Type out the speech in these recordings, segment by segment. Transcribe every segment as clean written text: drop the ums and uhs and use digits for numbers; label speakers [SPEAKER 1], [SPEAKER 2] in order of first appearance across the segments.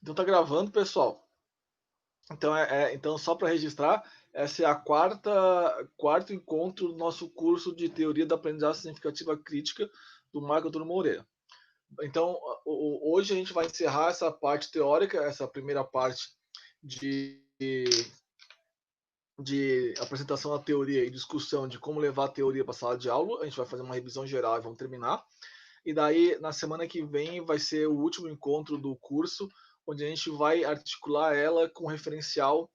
[SPEAKER 1] Então tá gravando, pessoal. Então só para registrar, essa é a quarto encontro do nosso curso de Teoria da Aprendizagem Significativa Crítica do Marco Antônio Moreira. Então, hoje a gente vai encerrar essa parte teórica, essa primeira parte de, de apresentação da teoria e discussão de como levar a teoria para a sala de aula. A gente vai fazer uma revisão geral e vamos terminar. E daí, na semana que vem, vai ser o último encontro do curso, onde a gente vai articular ela com referencial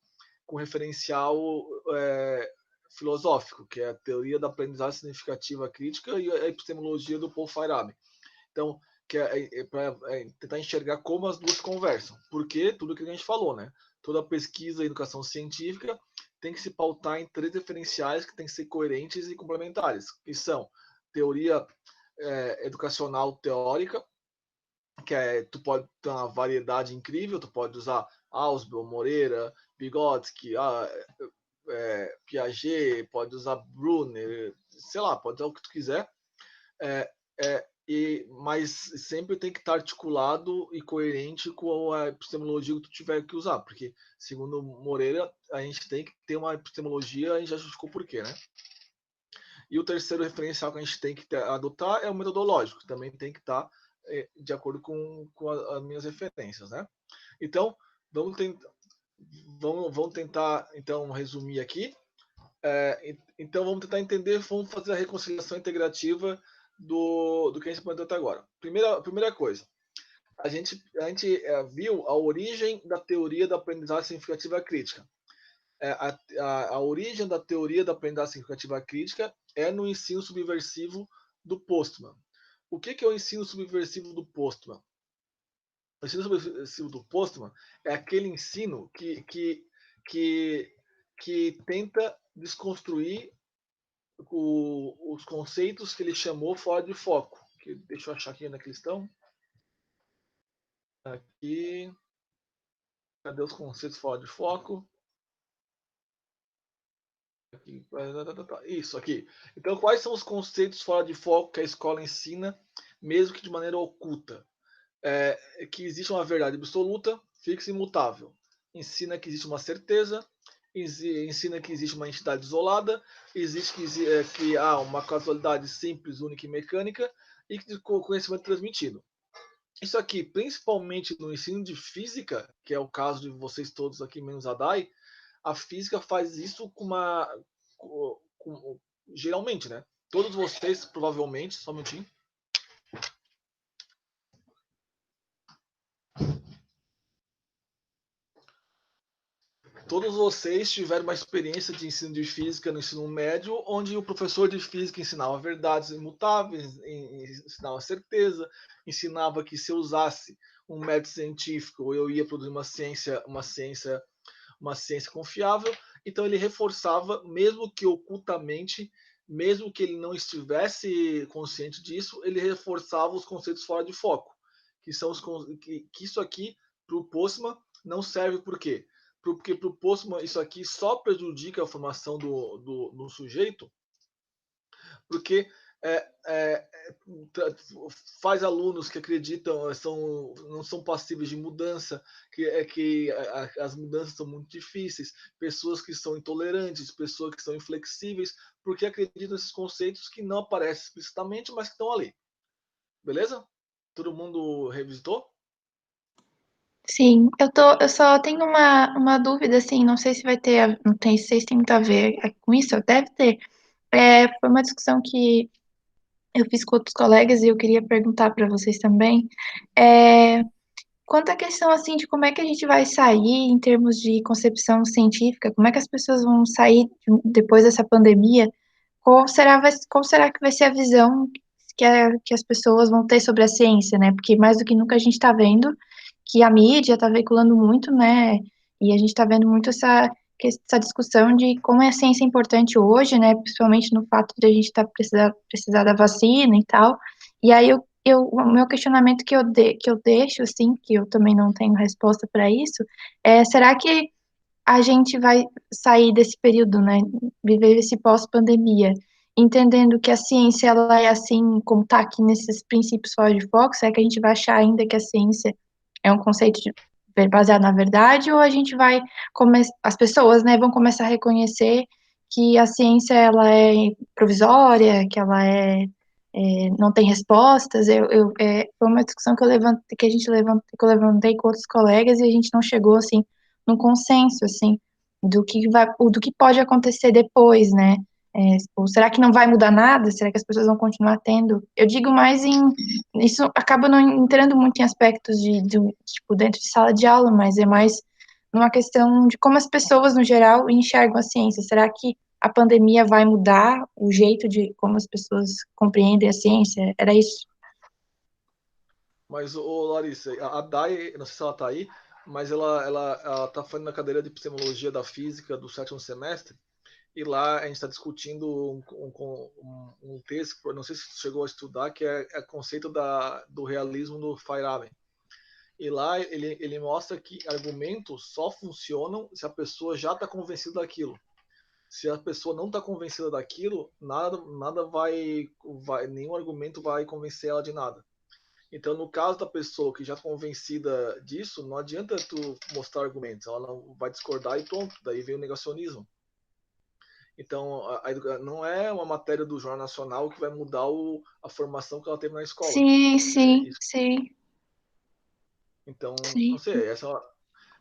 [SPEAKER 1] filosófico, que é a teoria da aprendizagem significativa crítica e a epistemologia do Paul Feyerabend. Então, que é para tentar enxergar como as duas conversam. Porque tudo que a gente falou, né? Toda pesquisa e educação científica tem que se pautar em três referenciais que têm que ser coerentes e complementares, que são teoria educacional teórica, que tu pode ter uma variedade incrível, tu pode usar Ausubel, Moreira, Vygotsky, Piaget, pode usar Brunner, sei lá, pode usar o que tu quiser, mas sempre tem que estar articulado e coerente com a epistemologia que tu tiver que usar, porque, segundo Moreira, a gente tem que ter uma epistemologia, a gente já justificou por quê, né? E o terceiro referencial que a gente tem que adotar é o metodológico, também tem que estar de acordo com as minhas referências, né? Então, vamos tentar então resumir aqui. Então, vamos tentar entender, vamos fazer a reconciliação integrativa do que a gente comentou até agora. Primeira coisa, a gente viu a origem da teoria da aprendizagem significativa crítica. A origem da teoria da aprendizagem significativa crítica é no ensino subversivo do Postman. O que é o ensino subversivo do Postman? O ensino subversivo do Postman é aquele ensino que tenta desconstruir os conceitos que ele chamou fora de foco. Deixa eu achar aqui onde é que eles estão. Aqui. Cadê os conceitos fora de foco? Aqui. Isso aqui. Então, quais são os conceitos fora de foco que a escola ensina, mesmo que de maneira oculta? Que existe uma verdade absoluta, fixa e imutável. Ensina que existe uma certeza, ensina que existe uma entidade isolada, existe que há uma causalidade simples, única e mecânica, e que o conhecimento transmitido. Isso aqui, principalmente no ensino de física, que é o caso de vocês todos aqui, menos a Dai, a física faz isso geralmente, né? Todos vocês, provavelmente, só um minutinho. Todos vocês tiveram uma experiência de ensino de física no ensino médio, onde o professor de física ensinava verdades imutáveis, ensinava certeza, ensinava que se eu usasse um método científico, eu ia produzir uma ciência confiável. Então ele reforçava, mesmo que ocultamente, mesmo que ele não estivesse consciente disso, ele reforçava os conceitos fora de foco, que são que isso aqui para o Postman não serve por quê? Porque para o Postman isso aqui só prejudica a formação do sujeito, porque faz alunos que acreditam não são passíveis de mudança, que as mudanças são muito difíceis, pessoas que são intolerantes, pessoas que são inflexíveis, porque acreditam nesses conceitos que não aparecem explicitamente, mas que estão ali. Beleza? Todo mundo revisitou?
[SPEAKER 2] Sim, eu só tenho uma dúvida, assim, não sei se vai ter, não tem, sei se tem muito a ver com isso, deve ter. Foi uma discussão que eu fiz com outros colegas e eu queria perguntar para vocês também. É, quanto à questão, assim, de como é que a gente vai sair em termos de concepção científica, como é que as pessoas vão sair depois dessa pandemia, qual será que vai ser a visão que as pessoas vão ter sobre a ciência, né? Porque mais do que nunca a gente está vendo que a mídia está veiculando muito, né? E a gente está vendo muito essa discussão de como a ciência é importante hoje, né? Principalmente no fato de a gente precisar da vacina e tal. E aí o meu questionamento que eu deixo, assim, que eu também não tenho resposta para isso, será que a gente vai sair desse período, né? Viver esse pós-pandemia, entendendo que a ciência ela é assim, como está aqui nesses princípios fora de foco, será que a gente vai achar ainda que a ciência é um conceito baseado na verdade, ou a gente vai as pessoas, né, vão começar a reconhecer que a ciência ela é provisória, que ela não tem respostas. Foi uma discussão que que eu levantei com outros colegas e a gente não chegou assim num consenso assim do que pode acontecer depois, né? Tipo, será que não vai mudar nada? Será que as pessoas vão continuar tendo? Eu digo mais isso acaba não entrando muito em aspectos tipo dentro de sala de aula, mas é mais numa questão de como as pessoas no geral enxergam a ciência. Será que a pandemia vai mudar o jeito de como as pessoas compreendem a ciência? Era isso.
[SPEAKER 1] Mas, Larissa, a Dai, não sei se ela está aí, mas ela está fazendo na cadeira de epistemologia da física do 7º semestre, e lá a gente está discutindo um texto, não sei se você chegou a estudar, que é o conceito do realismo do Feyerabend. E lá ele mostra que argumentos só funcionam se a pessoa já está convencida daquilo. Se a pessoa não está convencida daquilo, nada nenhum argumento vai convencer ela de nada. Então, no caso da pessoa que já está convencida disso, não adianta tu mostrar argumentos, ela não vai discordar e pronto, daí vem o negacionismo. Então, não é uma matéria do Jornal Nacional que vai mudar a formação que ela teve na escola.
[SPEAKER 2] Sim, sim, sim,
[SPEAKER 1] Então, não
[SPEAKER 2] sim.
[SPEAKER 1] sei, essa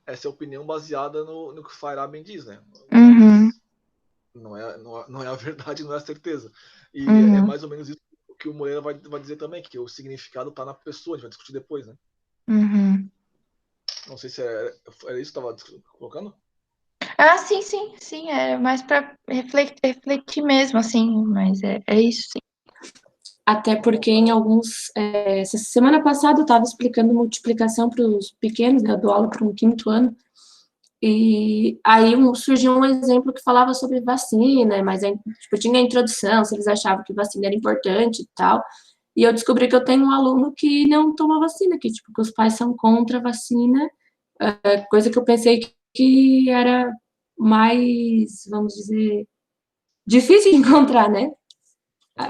[SPEAKER 1] é a opinião baseada no que o Feyerabend diz, né?
[SPEAKER 2] Uhum,
[SPEAKER 1] Mas não é a verdade, não é a certeza. E é
[SPEAKER 2] uhum,
[SPEAKER 1] mais ou menos isso que o Moreira vai dizer também, que o significado está na pessoa, a gente vai discutir depois, né?
[SPEAKER 2] uhum.
[SPEAKER 1] Não sei se era isso que estava colocando.
[SPEAKER 2] Ah, sim, sim, sim, é mais para refletir mesmo, assim, mas é isso, sim.
[SPEAKER 3] Até porque em alguns. Essa semana passada eu estava explicando multiplicação para os pequenos, né? Eu dou aula para um quinto ano. E aí surgiu um exemplo que falava sobre vacina, mas tipo, tinha a introdução, se eles achavam que vacina era importante e tal. E eu descobri que eu tenho um aluno que não toma vacina, que, tipo, que os pais são contra a vacina, coisa que eu pensei que era mais, vamos dizer, difícil de encontrar, né?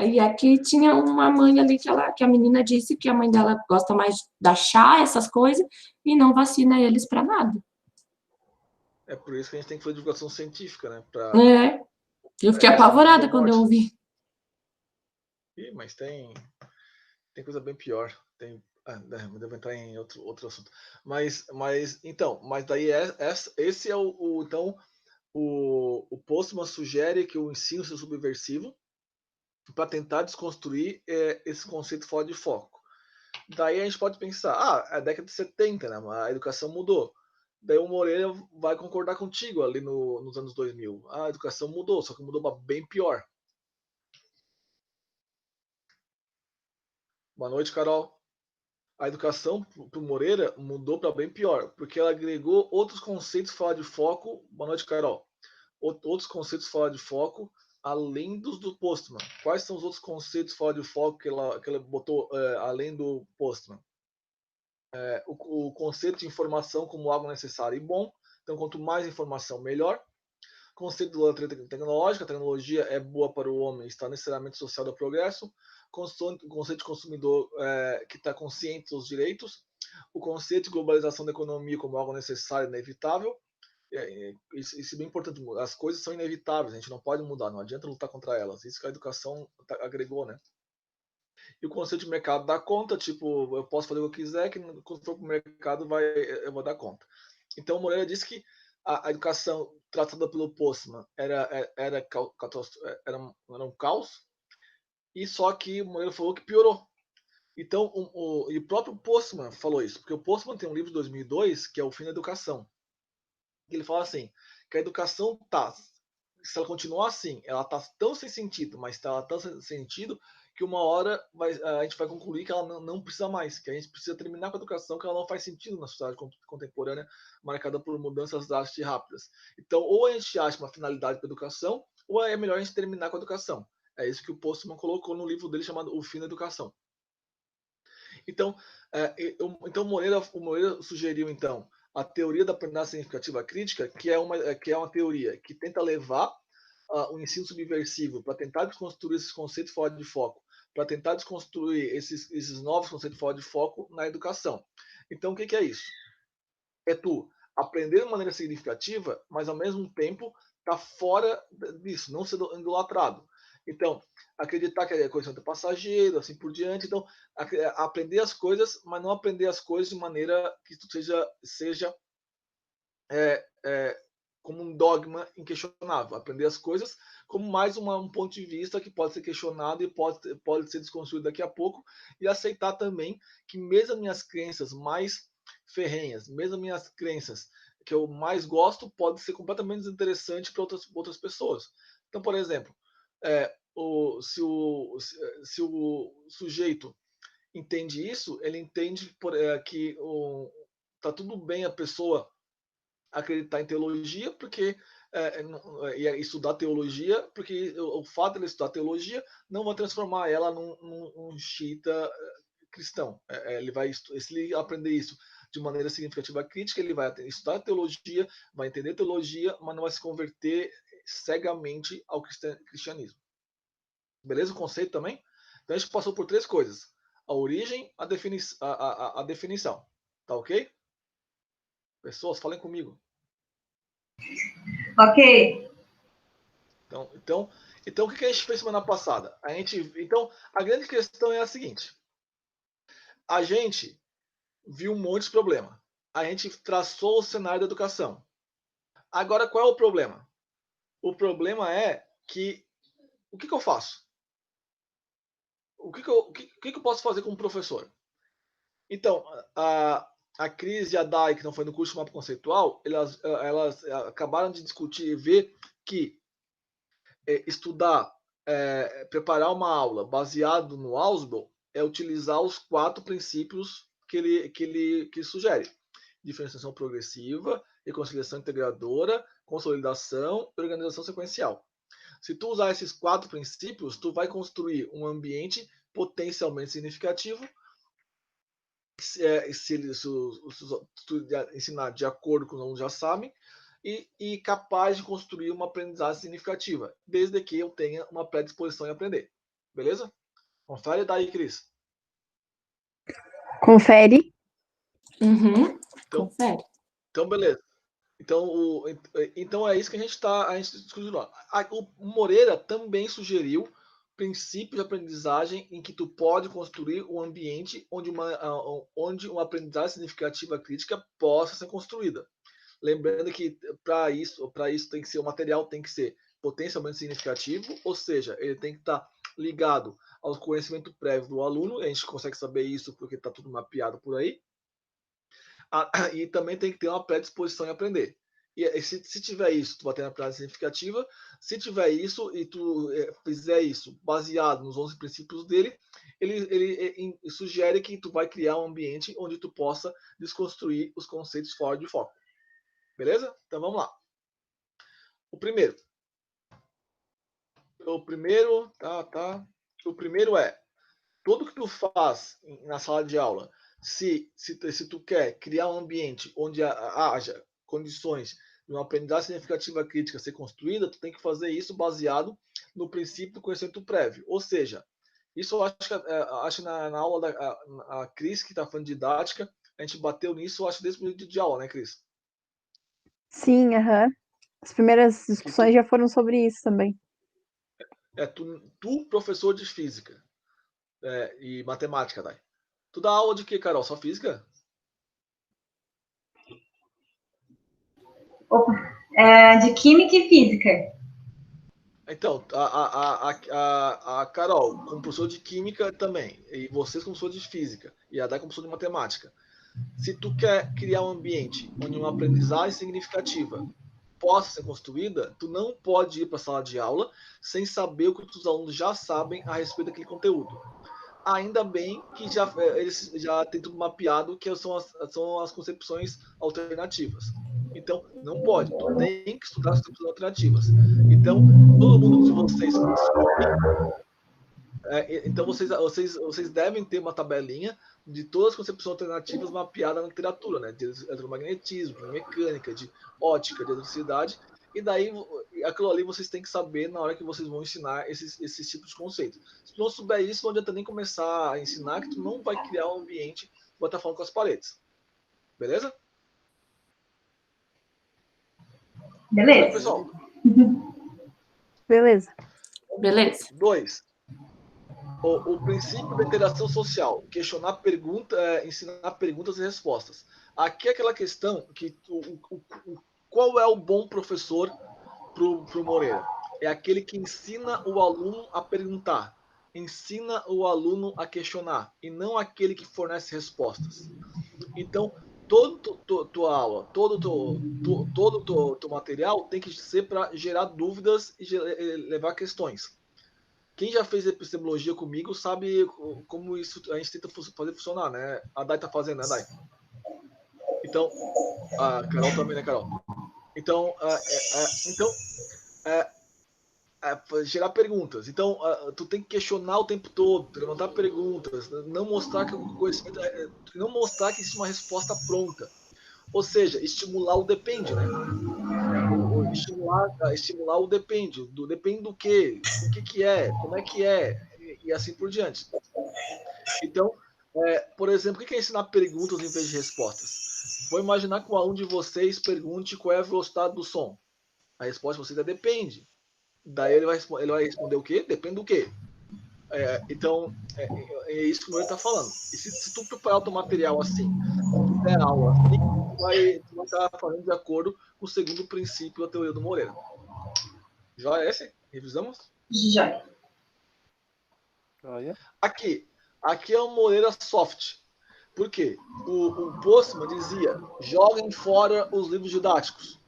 [SPEAKER 3] E aqui tinha uma mãe ali que a menina disse que a mãe dela gosta mais da chá, essas coisas, e não vacina eles para nada.
[SPEAKER 1] É por isso que a gente tem que fazer divulgação científica, né?
[SPEAKER 3] É, eu fiquei
[SPEAKER 1] Senão não
[SPEAKER 3] apavorada
[SPEAKER 1] deu
[SPEAKER 3] quando eu
[SPEAKER 1] morte.
[SPEAKER 3] ouvi.
[SPEAKER 1] Mas tem coisa bem pior. Devo entrar em outro assunto. Mas daí esse é então o Postman sugere que o ensino seja subversivo para tentar desconstruir esse conceito fora de foco. Daí a gente pode pensar, é a década de 70, né? A educação mudou. Daí o Moreira vai concordar contigo ali nos anos 2000. A educação mudou, só que mudou para bem pior. Boa noite, Carol. A educação para o Moreira mudou para bem pior, porque ela agregou outros conceitos fora de foco. Boa noite, Carol. Outros conceitos fora de foco, além dos do Postman. Quais são os outros conceitos fora de foco que ela botou além do Postman? O conceito de informação como algo necessário e bom. Então, quanto mais informação, melhor. Conceito da tecnológica, a tecnologia é boa para o homem, está necessariamente associado ao progresso. Conceito de consumidor que está consciente dos direitos. O conceito de globalização da economia como algo necessário e inevitável. Isso é bem importante. As coisas são inevitáveis, a gente não pode mudar, não adianta lutar contra elas. Isso que a educação agregou, né? E o conceito de mercado dá conta, tipo, eu posso fazer o que eu quiser, que quando for para o mercado eu vou dar conta. Então, Moreira disse que a educação tratada pelo Postman era um caos, e só que o Moreira falou que piorou. Então, e o próprio Postman falou isso, porque o Postman tem um livro de 2002 que é O Fim da Educação. E ele fala assim, que a educação tá, se ela continuar assim, ela tá tão sem sentido, mas tá tão sem sentido que uma hora a gente vai concluir que ela não precisa mais, que a gente precisa terminar com a educação, que ela não faz sentido na sociedade contemporânea, marcada por mudanças drásticas e rápidas. Então, ou a gente acha uma finalidade para a educação, ou é melhor a gente terminar com a educação. É isso que o Postman colocou no livro dele chamado O Fim da Educação. Então, então o Moreira sugeriu então a teoria da aprendizagem significativa crítica, que é uma teoria que tenta levar o ensino subversivo para tentar desconstruir esses conceitos fora de foco, para tentar desconstruir esses novos conceitos fora de foco na educação. Então, o que é isso? é tu aprender de maneira significativa, mas ao mesmo tempo tá fora disso, não ser idolatrado. Então, acreditar que é coisa do passageiro, assim por diante. Então, aprender as coisas, mas não aprender as coisas de maneira que tu seja como um dogma inquestionável. Aprender as coisas como mais um ponto de vista que pode ser questionado e pode ser desconstruído daqui a pouco, e aceitar também que mesmo as minhas crenças mais ferrenhas, mesmo as minhas crenças que eu mais gosto, pode ser completamente desinteressante para outras pessoas. Então, por exemplo, se o sujeito entende isso, ele entende que tá tudo bem a pessoa acreditar em teologia, porque estudar teologia, porque o fato de ele estudar teologia não vai transformar ela num xiita cristão. Ele vai, se ele aprender isso de maneira significativa crítica, ele vai estudar teologia, vai entender teologia, mas não vai se converter cegamente ao cristianismo. Beleza o conceito também? Então a gente passou por 3 coisas: a origem, a definição. Tá ok? Pessoas, falem comigo.
[SPEAKER 4] Ok.
[SPEAKER 1] Então o que a gente fez semana passada? Então, a grande questão é a seguinte: a gente viu um monte de problema. A gente traçou o cenário da educação. Agora, qual é o problema? O problema é que o que eu faço? O que eu posso fazer como professor? Então, a Cris e a Dai, que não foi no curso de mapa conceitual, elas acabaram de discutir e ver que estudar, preparar uma aula baseado no Ausubel é utilizar os 4 princípios que ele sugere: diferenciação progressiva, reconciliação integradora, consolidação e organização sequencial. Se tu usar esses 4 princípios, tu vai construir um ambiente potencialmente significativo. Se tu ensinar de acordo com os alunos já sabem, e capaz de construir uma aprendizagem significativa, desde que eu tenha uma predisposição em aprender. Beleza? Confere daí, Cris.
[SPEAKER 4] Confere.
[SPEAKER 3] Uhum.
[SPEAKER 1] Então,
[SPEAKER 3] Confere.
[SPEAKER 1] então, beleza. Então é isso que a gente discutindo lá. O Moreira também sugeriu princípios de aprendizagem em que tu pode construir um ambiente onde uma aprendizagem significativa crítica possa ser construída. Lembrando que para isso tem que ser, o material tem que ser potencialmente significativo, ou seja, ele tem que estar ligado ao conhecimento prévio do aluno. A gente consegue saber isso porque está tudo mapeado por aí. E também tem que ter uma predisposição em aprender. E se tiver isso, tu vai ter uma aprendizagem significativa. Se tiver isso e tu fizer isso baseado nos 11 princípios dele, ele sugere que tu vai criar um ambiente onde tu possa desconstruir os conceitos fora de foco. Beleza? Então vamos lá. O primeiro é: tudo que tu faz na sala de aula, se tu quer criar um ambiente onde haja condições de uma aprendizagem significativa crítica ser construída, tu tem que fazer isso baseado no princípio do conhecimento prévio. Ou seja, isso eu acho que na aula a Cris, que está falando de didática, a gente bateu nisso, eu acho, desde o período de aula, né, Cris?
[SPEAKER 4] Sim, aham. As primeiras discussões já foram sobre isso também.
[SPEAKER 1] Tu professor de física e matemática, Dai. Tu dá aula de quê, Carol? Só física?
[SPEAKER 4] Opa, de química e física.
[SPEAKER 1] Então, a Carol, como professor de química também, e vocês como professor de física, e a Dai como professor de matemática. Se tu quer criar um ambiente onde uma aprendizagem significativa possa ser construída, tu não pode ir para a sala de aula sem saber o que os alunos já sabem a respeito daquele conteúdo. Ainda bem que eles já têm tudo mapeado, que são as concepções alternativas. Então, não pode. Tu tem que estudar as concepções alternativas. Então, todo mundo de vocês que então vocês devem ter uma tabelinha de todas as concepções alternativas mapeadas na literatura, né? De eletromagnetismo, de mecânica, de ótica, de eletricidade. E daí, aquilo ali vocês têm que saber na hora que vocês vão ensinar esses tipos de conceitos. Se tu não souber isso, não adianta nem começar a ensinar, que tu não vai criar um ambiente que vai estar falando com as paredes. Beleza? Beleza, pessoal?
[SPEAKER 4] Beleza.
[SPEAKER 3] Beleza.
[SPEAKER 1] 2. O princípio da interação social. Questionar perguntas, ensinar perguntas e respostas. Aqui é aquela questão que qual é o bom professor para o Moreira? É aquele que ensina o aluno a perguntar, ensina o aluno a questionar, e não aquele que fornece respostas. Então, tua aula, todo teu material tem que ser para gerar dúvidas e levar questões. Quem já fez epistemologia comigo sabe como isso a gente tenta fazer funcionar, né? A Dai tá fazendo, né, Dai? Então, a Carol também, né, Carol? Então, gerar perguntas. Então, tu tem que questionar o tempo todo, levantar perguntas, não mostrar que o conhecimento, não mostrar que existe uma resposta pronta. Ou seja, estimular o depende, né? Estimular o depende. Depende do quê? O que é? Como é que é? E assim por diante. Então, por exemplo, o que é ensinar perguntas em vez de respostas? Vou imaginar que um aluno de vocês pergunte qual é a velocidade do som. A resposta de vocês é depende. Daí ele vai responder o quê? Depende do quê? Então, é isso que o meu está falando. E se tu preparar o teu material assim, se tu der aula assim, tu vai estar falando de acordo com o segundo princípio da teoria do Moreira. Já é esse? Revisamos?
[SPEAKER 3] Já.
[SPEAKER 1] Aqui é o Moreira Soft. Por quê? O Postman dizia, joguem fora os livros didáticos.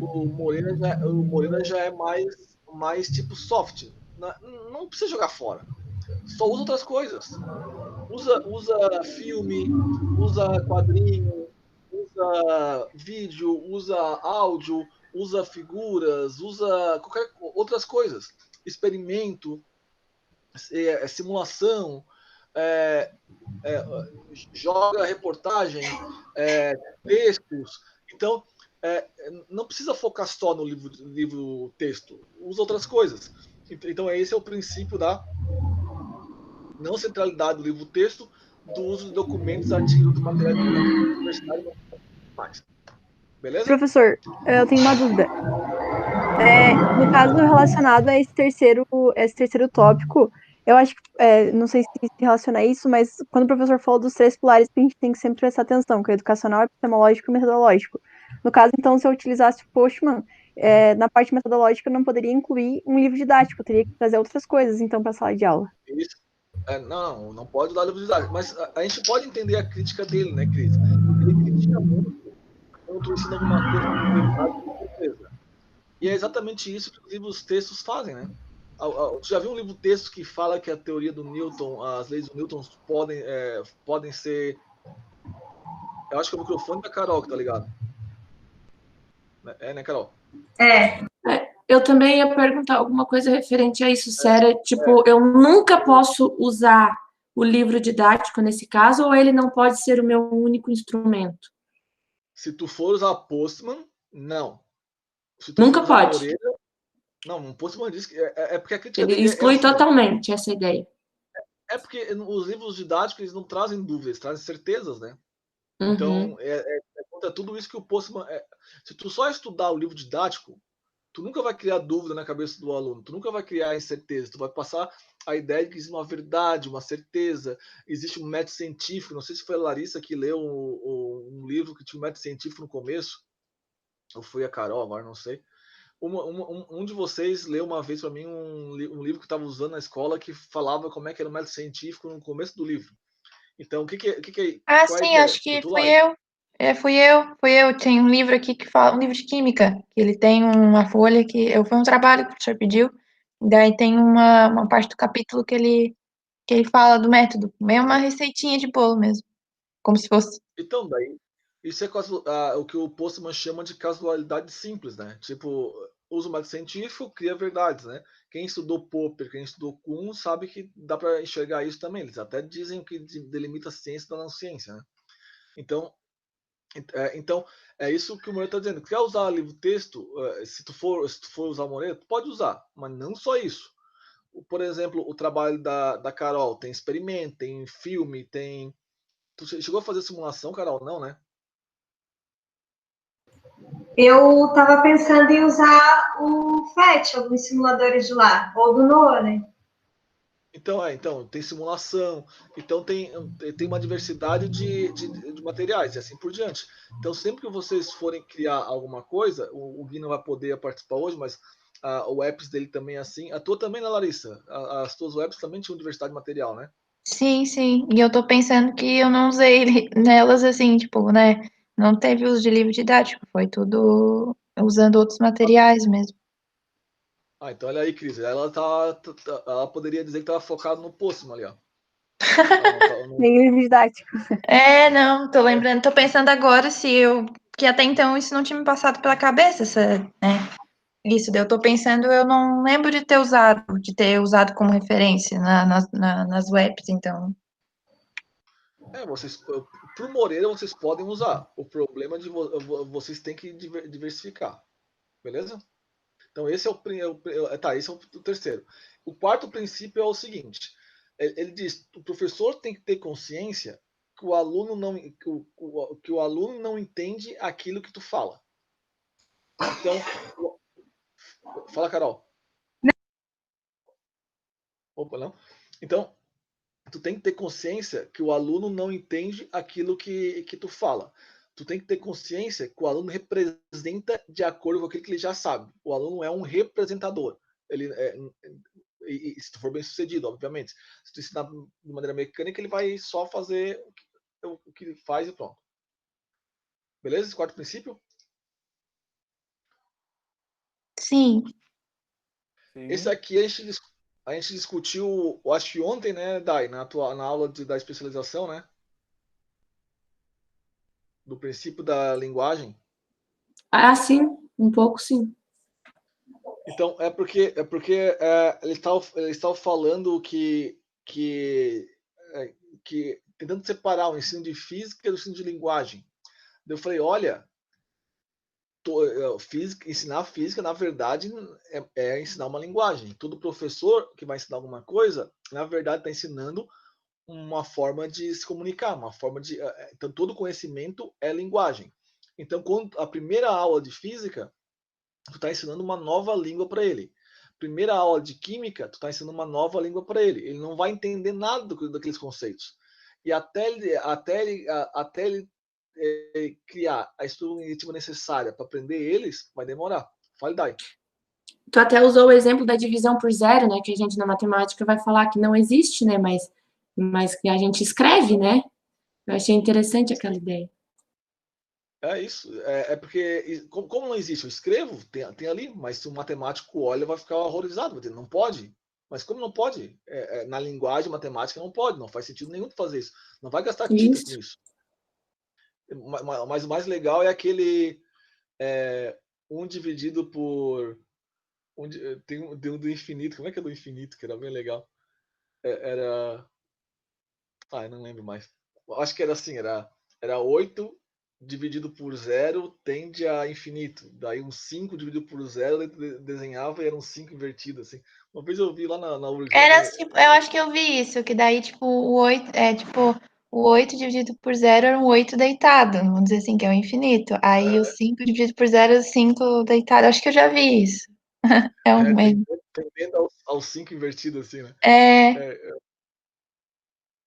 [SPEAKER 1] O Moreira já é mais tipo soft. Não precisa jogar fora. Só usa outras coisas. Usa filme, usa quadrinho, usa vídeo, usa áudio, usa figuras, usa qualquer outras coisas. Experimento, simulação, é, é, joga reportagem, textos. Então, não precisa focar só no livro texto, usa outras coisas. Então, esse é o princípio da não centralidade do livro texto, do uso de documentos, artigos, do material universitário e mais. Beleza?
[SPEAKER 4] Professor, eu tenho uma dúvida. No caso relacionado a esse terceiro tópico, eu acho que, não sei se relaciona a isso, mas quando o professor falou dos 3 pilares que a gente tem que sempre prestar atenção, que é educacional, epistemológico e metodológico. No caso, então, se eu utilizasse o Postman, na parte metodológica eu não poderia incluir um livro didático, eu teria que trazer outras coisas, então, para a sala de aula.
[SPEAKER 1] Isso. Não pode dar livro didático. Mas a gente pode entender a crítica dele, né, Cris? Ele critica muito quando tu ensina alguma coisa com verdade e certeza. E é exatamente isso que os livros textos fazem, né? Tu já viu um livro texto que fala que a teoria do Newton, as leis do Newton podem ser. Eu acho que é o microfone da Carol que tá ligado. Né, Carol?
[SPEAKER 3] Eu também ia perguntar alguma coisa referente a isso, Séria. Tipo, eu nunca posso usar o livro didático nesse caso, ou ele não pode ser o meu único instrumento?
[SPEAKER 1] Se tu for usar Postman, não. Se tu
[SPEAKER 3] Nunca
[SPEAKER 1] for usar
[SPEAKER 3] pode.
[SPEAKER 1] Moreira, não, o Postman diz que porque a crítica
[SPEAKER 3] Ele
[SPEAKER 1] dele
[SPEAKER 3] exclui
[SPEAKER 1] assim,
[SPEAKER 3] totalmente essa ideia.
[SPEAKER 1] é porque os livros didáticos eles não trazem dúvidas, trazem certezas, né?
[SPEAKER 3] Uhum.
[SPEAKER 1] Então, contra tudo isso que o Postman. Se tu só estudar o livro didático, tu nunca vai criar dúvida na cabeça do aluno, tu nunca vai criar incerteza, tu vai passar a ideia de que existe uma verdade, uma certeza, existe um método científico. Não sei se foi a Larissa que leu um livro que tinha um método científico no começo, ou foi a Carol, agora não sei. Um de vocês leu uma vez para mim um livro que estava usando na escola que falava como é que era o método científico no começo do livro. Então, qual é a
[SPEAKER 2] Sim,
[SPEAKER 1] ideia?
[SPEAKER 2] acho que
[SPEAKER 1] Tu
[SPEAKER 2] fui
[SPEAKER 1] lá,
[SPEAKER 2] eu. Fui eu. Tem um livro aqui que fala, um livro de química, que ele tem uma folha foi um trabalho que o professor pediu, daí tem uma parte do capítulo que ele fala do método, meio uma receitinha de bolo mesmo, como se fosse.
[SPEAKER 1] Então, daí, isso é o que o Postman chama de casualidade simples, né? Tipo, usa o método científico, cria verdades, né? Quem estudou Popper, quem estudou Kuhn, sabe que dá para enxergar isso também. Eles até dizem que delimita a ciência da não ciência, né? Então, é isso que o Moreira está dizendo. Quer usar livro-texto? Se tu for usar o Moreira, tu pode usar, mas não só isso. Por exemplo, o trabalho da Carol tem experimento, tem filme, tem. Tu chegou a fazer simulação, Carol? Não, né?
[SPEAKER 5] Eu estava pensando em usar o FET, alguns simuladores de lá, ou do NOAA, né?
[SPEAKER 1] Então, tem simulação, então tem uma diversidade de materiais e assim por diante. Então, sempre que vocês forem criar alguma coisa, o Gui não vai poder participar hoje, mas o apps dele também é assim. A tua também, né, Larissa? As tuas webs também tinham diversidade de material, né?
[SPEAKER 2] Sim, sim. E eu tô pensando que eu não usei nelas assim, tipo, né? Não teve uso de livro didático, foi tudo usando outros materiais mesmo.
[SPEAKER 1] Então olha aí, Cris, ela poderia dizer que estava focada no Postman ali, ó.
[SPEAKER 4] Nem livro didático.
[SPEAKER 2] É, não, tô lembrando, tô pensando agora se eu. Que até então isso não tinha me passado pela cabeça, né? Isso, daí eu tô pensando, eu não lembro de ter usado como referência nas webs, então.
[SPEAKER 1] Por Moreira vocês podem usar. O problema é de vocês têm que diversificar, beleza? Então esse é esse é o terceiro. O quarto princípio é o seguinte: ele diz, o professor tem que ter consciência que o aluno não entende aquilo que tu fala. Então, fala, Carol. Opa, não. Então, tu tem que ter consciência que o aluno não entende aquilo que tu fala. Tu tem que ter consciência que o aluno representa de acordo com aquilo que ele já sabe. O aluno é um representador. Se tu for bem sucedido, obviamente. Se tu ensinar de maneira mecânica, ele vai só fazer o que ele faz e pronto. Beleza? Esse quarto princípio?
[SPEAKER 2] Sim.
[SPEAKER 1] Esse aqui a gente discutiu, eu acho que ontem, né, Dai, na aula da especialização, né? Do princípio da linguagem.
[SPEAKER 3] Ah, sim, um pouco sim.
[SPEAKER 1] Então, ele estava falando que tentando separar o ensino de física do ensino de linguagem. Eu falei, olha, ensinar física, na verdade, é ensinar uma linguagem. Todo professor que vai ensinar alguma coisa, na verdade, está ensinando uma forma de se comunicar, uma forma de. Então, todo conhecimento é linguagem. Então, quando a primeira aula de física, tu está ensinando uma nova língua para ele. Primeira aula de química, tu está ensinando uma nova língua para ele. Ele não vai entender nada daqueles conceitos. E até ele criar a estrutura cognitiva necessária para aprender eles, vai demorar. Fale, Dai.
[SPEAKER 3] Tu até usou o exemplo da divisão por zero, né? Que a gente na matemática vai falar que não existe, né? Mas que a gente escreve, né? Eu achei interessante aquela ideia.
[SPEAKER 1] É isso. Porque, como não existe, eu escrevo, tem ali, mas se o matemático olha, vai ficar horrorizado. Vai dizer, não pode. Mas como não pode? Na linguagem matemática não pode, não faz sentido nenhum fazer isso. Não vai gastar tinta com isso. Mas o mais legal é aquele 1 dividido por. Tem um do infinito. Como é que é do infinito? Que era bem legal. Era. Eu não lembro mais. Acho que era assim, era 8 dividido por zero tende a infinito. Daí um 5 dividido por zero desenhava e era um 5 invertido, assim. Uma vez eu vi lá na URGS.
[SPEAKER 2] Era tipo, eu acho que eu vi isso, que daí, tipo, o 8 dividido por zero era um 8 deitado, vamos dizer assim, que é o infinito. Aí o 5 dividido por zero é o 5 deitado. Acho que eu já vi isso. É um meme.
[SPEAKER 1] Tendendo ao 5 invertido, assim, né?
[SPEAKER 2] É.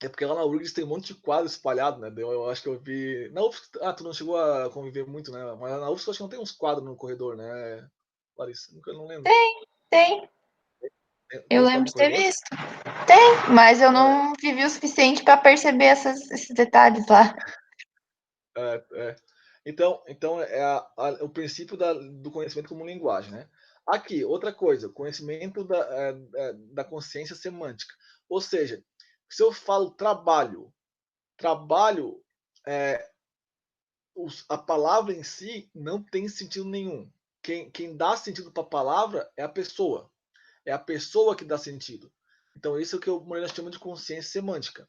[SPEAKER 1] Porque lá na URGS tem um monte de quadro espalhado, né? Eu acho que eu vi. Na UFSC, tu não chegou a conviver muito, né? Mas na UFSC eu acho que não tem uns quadros no corredor, né, Larissa? Nunca não lembro.
[SPEAKER 2] Tem.
[SPEAKER 1] Tem
[SPEAKER 2] Eu
[SPEAKER 1] uns
[SPEAKER 2] lembro
[SPEAKER 1] quadros
[SPEAKER 2] de
[SPEAKER 1] no
[SPEAKER 2] ter
[SPEAKER 1] corredor?
[SPEAKER 2] visto. Tem, mas eu não vivi o suficiente para perceber esses detalhes lá.
[SPEAKER 1] É. Então o princípio do conhecimento como linguagem, né? Aqui, outra coisa, conhecimento da consciência semântica. Ou seja, se eu falo trabalho, é, a palavra em si não tem sentido nenhum. Quem dá sentido para a palavra é a pessoa. É a pessoa que dá sentido. Então, isso é o que o Moreira chama de consciência semântica.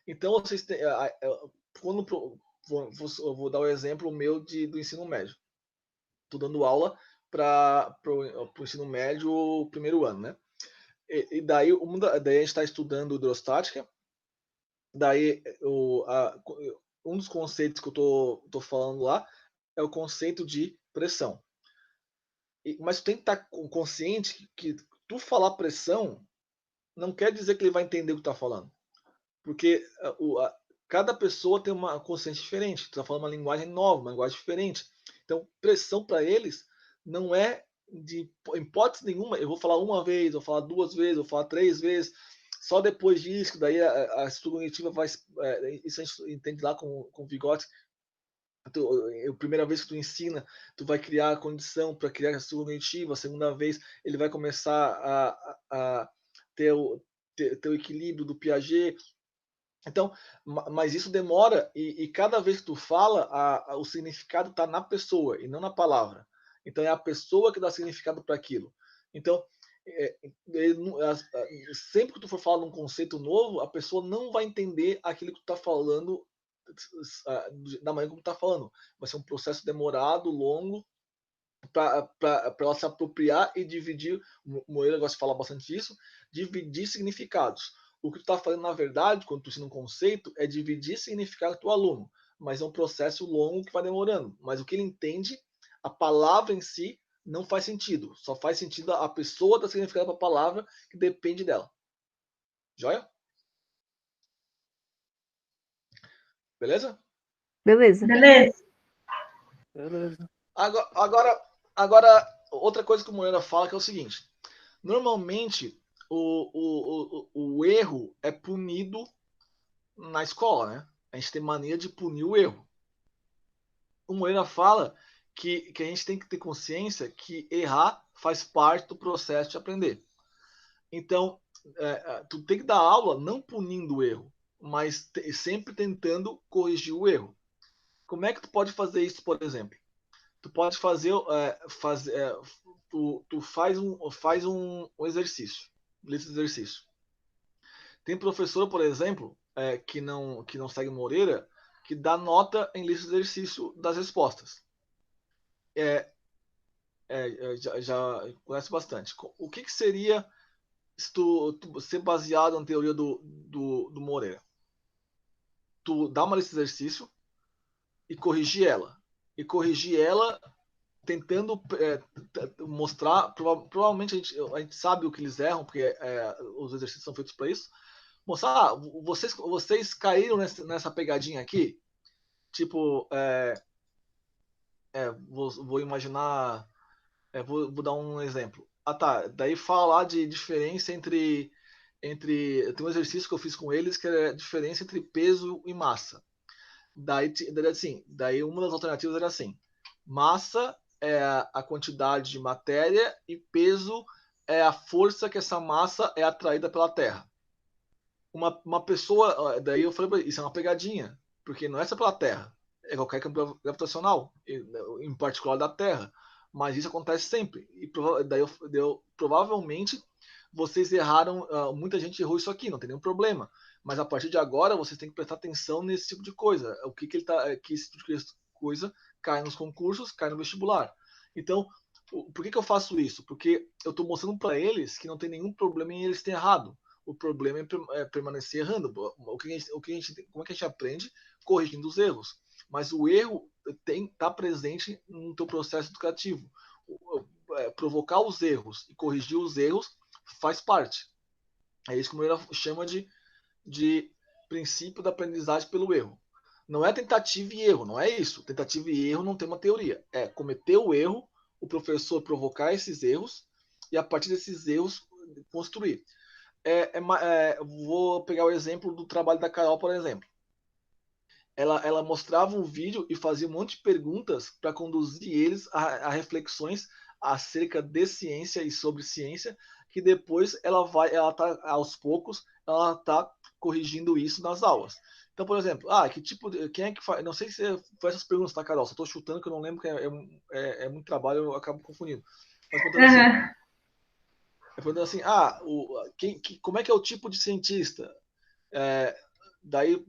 [SPEAKER 1] Então, vocês têm, quando eu vou dar o exemplo meu do ensino médio. Estou dando aula para o ensino médio, primeiro ano, né? E daí, daí a gente está estudando hidrostática. Daí, um dos conceitos que eu tô falando lá é o conceito de pressão. Mas tu tem que estar consciente que tu falar pressão não quer dizer que ele vai entender o que tu tá falando. Porque cada pessoa tem uma consciência diferente. Tu está falando uma linguagem nova, uma linguagem diferente. Então, pressão para eles não é de hipótese nenhuma. Eu vou falar uma vez, vou falar duas vezes, vou falar três vezes. Só depois disso, daí a estrutura cognitiva vai. Isso a gente entende lá com o Vygotsky. A primeira vez que tu ensina, tu vai criar a condição para criar a estrutura cognitiva. A segunda vez, ele vai começar a ter o equilíbrio do Piaget. Então, mas isso demora e cada vez que tu fala, o significado está na pessoa e não na palavra. Então, é a pessoa que dá significado para aquilo. Então, sempre que tu for falar de um conceito novo, a pessoa não vai entender aquilo que tu está falando da maneira como tu está falando. Vai ser um processo demorado, longo, para ela se apropriar e dividir. O Moreira gosta de falar bastante disso, dividir significados. O que tu está fazendo, na verdade, quando tu ensina um conceito, é dividir significado do teu aluno, mas é um processo longo que vai demorando. Mas o que ele entende, a palavra em si, não faz sentido. Só faz sentido a pessoa dar significado para a palavra, que depende dela. Joia? Beleza?
[SPEAKER 4] Beleza.
[SPEAKER 5] Beleza.
[SPEAKER 6] Beleza.
[SPEAKER 1] Agora, outra coisa que o Moreira fala que é o seguinte. Normalmente, o erro é punido na escola, né? A gente tem mania de punir o erro. O Moreira fala que a gente tem que ter consciência que errar faz parte do processo de aprender. Então, tu tem que dar aula não punindo o erro, mas sempre tentando corrigir o erro. Como é que tu pode fazer isso, por exemplo? Tu pode fazer, tu faz um exercício, lista de exercício. Tem professor, por exemplo, que não segue Moreira, que dá nota em lista de exercício das respostas. Já conhece bastante. O que seria se tu ser baseado na teoria do Moreira? Tu dá uma lista de exercício e corrigir ela. E corrigir ela tentando mostrar, provavelmente a gente sabe o que eles erram, porque os exercícios são feitos para isso. Mostrar, vocês caíram nessa pegadinha aqui, tipo, vou imaginar, vou dar um exemplo. Ah, tá, daí falar de diferença entre tem um exercício que eu fiz com eles que é a diferença entre peso e massa. Daí assim, daí uma das alternativas era assim: massa é a quantidade de matéria e peso é a força que essa massa é atraída pela Terra. Uma pessoa, daí eu falei, isso é uma pegadinha, porque não é só pela Terra, é qualquer campo gravitacional, em particular da Terra, mas isso acontece sempre. E daí provavelmente vocês erraram, muita gente errou isso aqui, não tem nenhum problema. Mas a partir de agora vocês têm que prestar atenção nesse tipo de coisa. O que ele tá, que esse tipo de coisa cai nos concursos, cai no vestibular. Então, por que eu faço isso? Porque eu estou mostrando para eles que não tem nenhum problema em eles terem errado. O problema é permanecer errando. Como é que a gente aprende? Corrigindo os erros. Mas o erro está presente no teu processo educativo. Provocar os erros e corrigir os erros faz parte. É isso que o Moreira chama de princípio da aprendizagem pelo erro. Não é tentativa e erro, não é isso. Tentativa e erro não tem uma teoria. É cometer o erro, o professor provocar esses erros e a partir desses erros construir. Vou pegar o exemplo do trabalho da Carol, por exemplo. Ela mostrava um vídeo e fazia um monte de perguntas para conduzir eles a reflexões acerca de ciência e sobre ciência, que depois ela tá aos poucos, ela tá corrigindo isso nas aulas. Então, por exemplo, quem é que faz? Não sei se foi essas perguntas, tá, Carol? Só estou chutando que eu não lembro, que é muito trabalho, eu acabo confundindo. Mas perguntando assim, como é que é o tipo de cientista? Daí,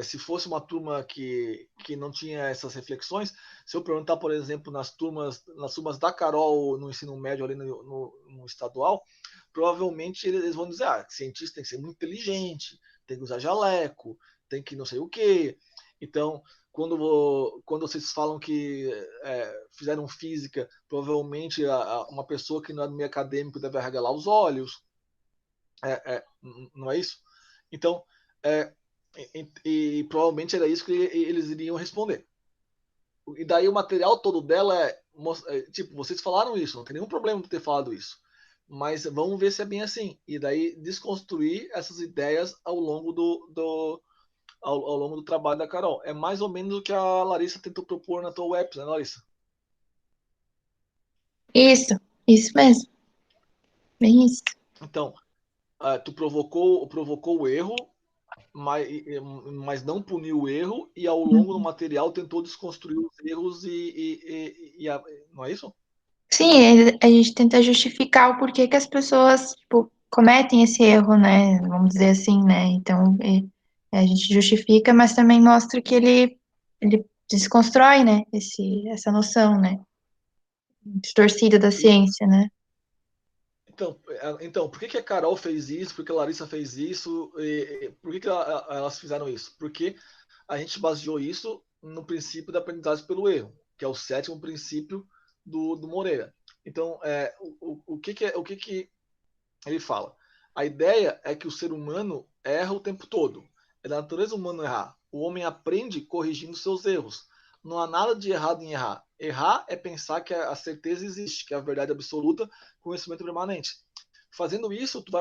[SPEAKER 1] se fosse uma turma que não tinha essas reflexões, se eu perguntar, por exemplo, nas turmas da Carol no ensino médio ali no estadual, provavelmente eles vão dizer, cientista tem que ser muito inteligente, tem que usar jaleco, tem que não sei o quê. Então, quando vocês falam que fizeram física, provavelmente uma pessoa que não é do meio acadêmico deve arregalar os olhos. Não é isso? Então, e provavelmente era isso que eles iriam responder. E daí o material todo dela tipo, vocês falaram isso, não tem nenhum problema de ter falado isso. Mas vamos ver se é bem assim. E daí desconstruir essas ideias ao longo ao longo do trabalho da Carol. É mais ou menos o que a Larissa tentou propor na tua web, né, Larissa?
[SPEAKER 2] Isso mesmo. Bem isso.
[SPEAKER 1] Então, tu provocou o erro, mas não puniu o erro, e ao longo do material tentou desconstruir os erros não é isso?
[SPEAKER 2] Sim, a gente tenta justificar o porquê que as pessoas, tipo, cometem esse erro, né? Vamos dizer assim, né? Então, a gente justifica, mas também mostra que ele desconstrói, né? Essa noção, né? Distorcida da ciência, né?
[SPEAKER 1] Então, por que a Carol fez isso? Por que a Larissa fez isso? Por que elas fizeram isso? Porque a gente baseou isso no princípio da aprendizagem pelo erro, que é o sétimo princípio do Moreira. Então, o que ele fala? A ideia é que o ser humano erra o tempo todo. É da natureza humana errar. O homem aprende corrigindo seus erros. Não há nada de errado em errar. Errar é pensar que a certeza existe, que é a verdade absoluta, conhecimento permanente. Fazendo isso, tu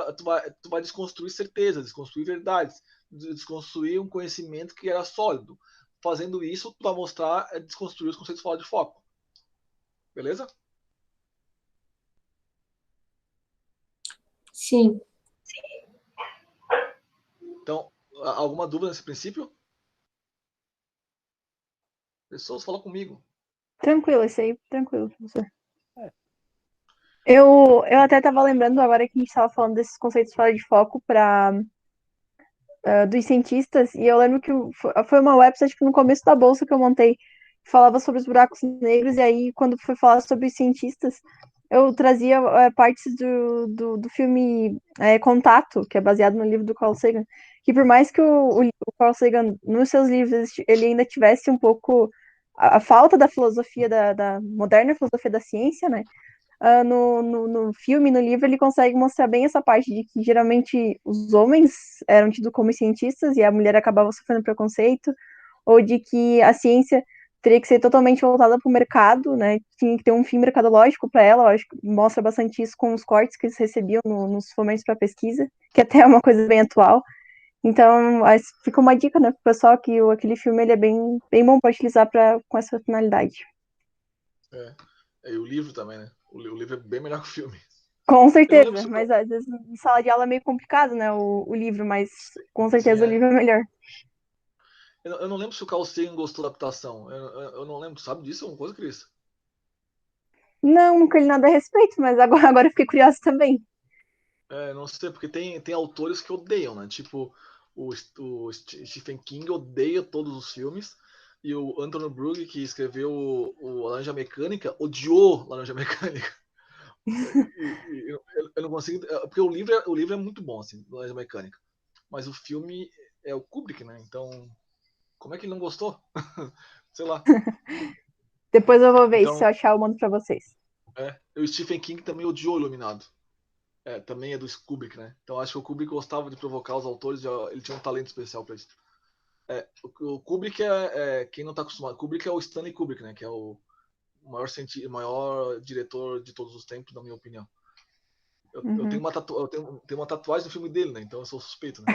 [SPEAKER 1] vai desconstruir certezas, desconstruir verdades, desconstruir um conhecimento que era sólido. Fazendo isso, tu vai mostrar, desconstruir os conceitos fora de foco. Beleza?
[SPEAKER 3] Sim.
[SPEAKER 1] Então, alguma dúvida nesse princípio? Pessoas, fala comigo.
[SPEAKER 4] Tranquilo, isso aí, tranquilo, professor. Eu até estava lembrando agora que a gente estava falando desses conceitos fora de foco dos cientistas, e eu lembro que foi uma website que no começo da bolsa que eu montei, que falava sobre os buracos negros, e aí quando foi falar sobre os cientistas, eu trazia partes do filme Contato, que é baseado no livro do Carl Sagan, que por mais que o Carl Sagan, nos seus livros, ele ainda tivesse um pouco a falta da filosofia, da moderna filosofia da ciência, né? No filme, no livro, ele consegue mostrar bem essa parte de que geralmente os homens eram tidos como cientistas e a mulher acabava sofrendo preconceito, ou de que a ciência teria que ser totalmente voltada para o mercado, né? Tinha que ter um fim mercadológico para ela. Eu acho que mostra bastante isso com os cortes que eles recebiam nos fomentos para pesquisa, que até é uma coisa bem atual. Então, fica uma dica, né, para o pessoal que aquele filme ele é bem, bem bom para utilizar com essa finalidade.
[SPEAKER 1] E o livro também, né? O livro é bem melhor que o filme.
[SPEAKER 4] Com certeza, mas às vezes em sala de aula é meio complicado, né, o livro, mas com certeza o livro é melhor.
[SPEAKER 1] Eu não lembro se o Carl Sagan gostou da adaptação. Eu não lembro, sabe disso? Alguma coisa, Cris?
[SPEAKER 4] Não, nunca li nada a respeito, mas agora eu fiquei curiosa também.
[SPEAKER 1] Não sei, porque tem autores que odeiam, né? Tipo, o Stephen King odeia todos os filmes. E o Anthony Brugge, que escreveu o Laranja Mecânica, odiou Laranja Mecânica. Eu não consigo. Porque o livro é muito bom, assim, Laranja Mecânica. Mas o filme é o Kubrick, né? Então, como é que ele não gostou? Sei lá.
[SPEAKER 4] Depois eu vou ver
[SPEAKER 1] Então,
[SPEAKER 4] se eu achar eu mando pra vocês.
[SPEAKER 1] o Stephen King também odiou o Iluminado. Também é do Kubrick, né? Então acho que o Kubrick gostava de provocar os autores, ele tinha um talento especial para isso. O Kubrick quem não tá acostumado, Kubrick é o Stanley Kubrick, né? Que é o maior diretor de todos os tempos, na minha opinião. Eu tenho uma tatuagem do filme dele, né? Então eu sou suspeito, né?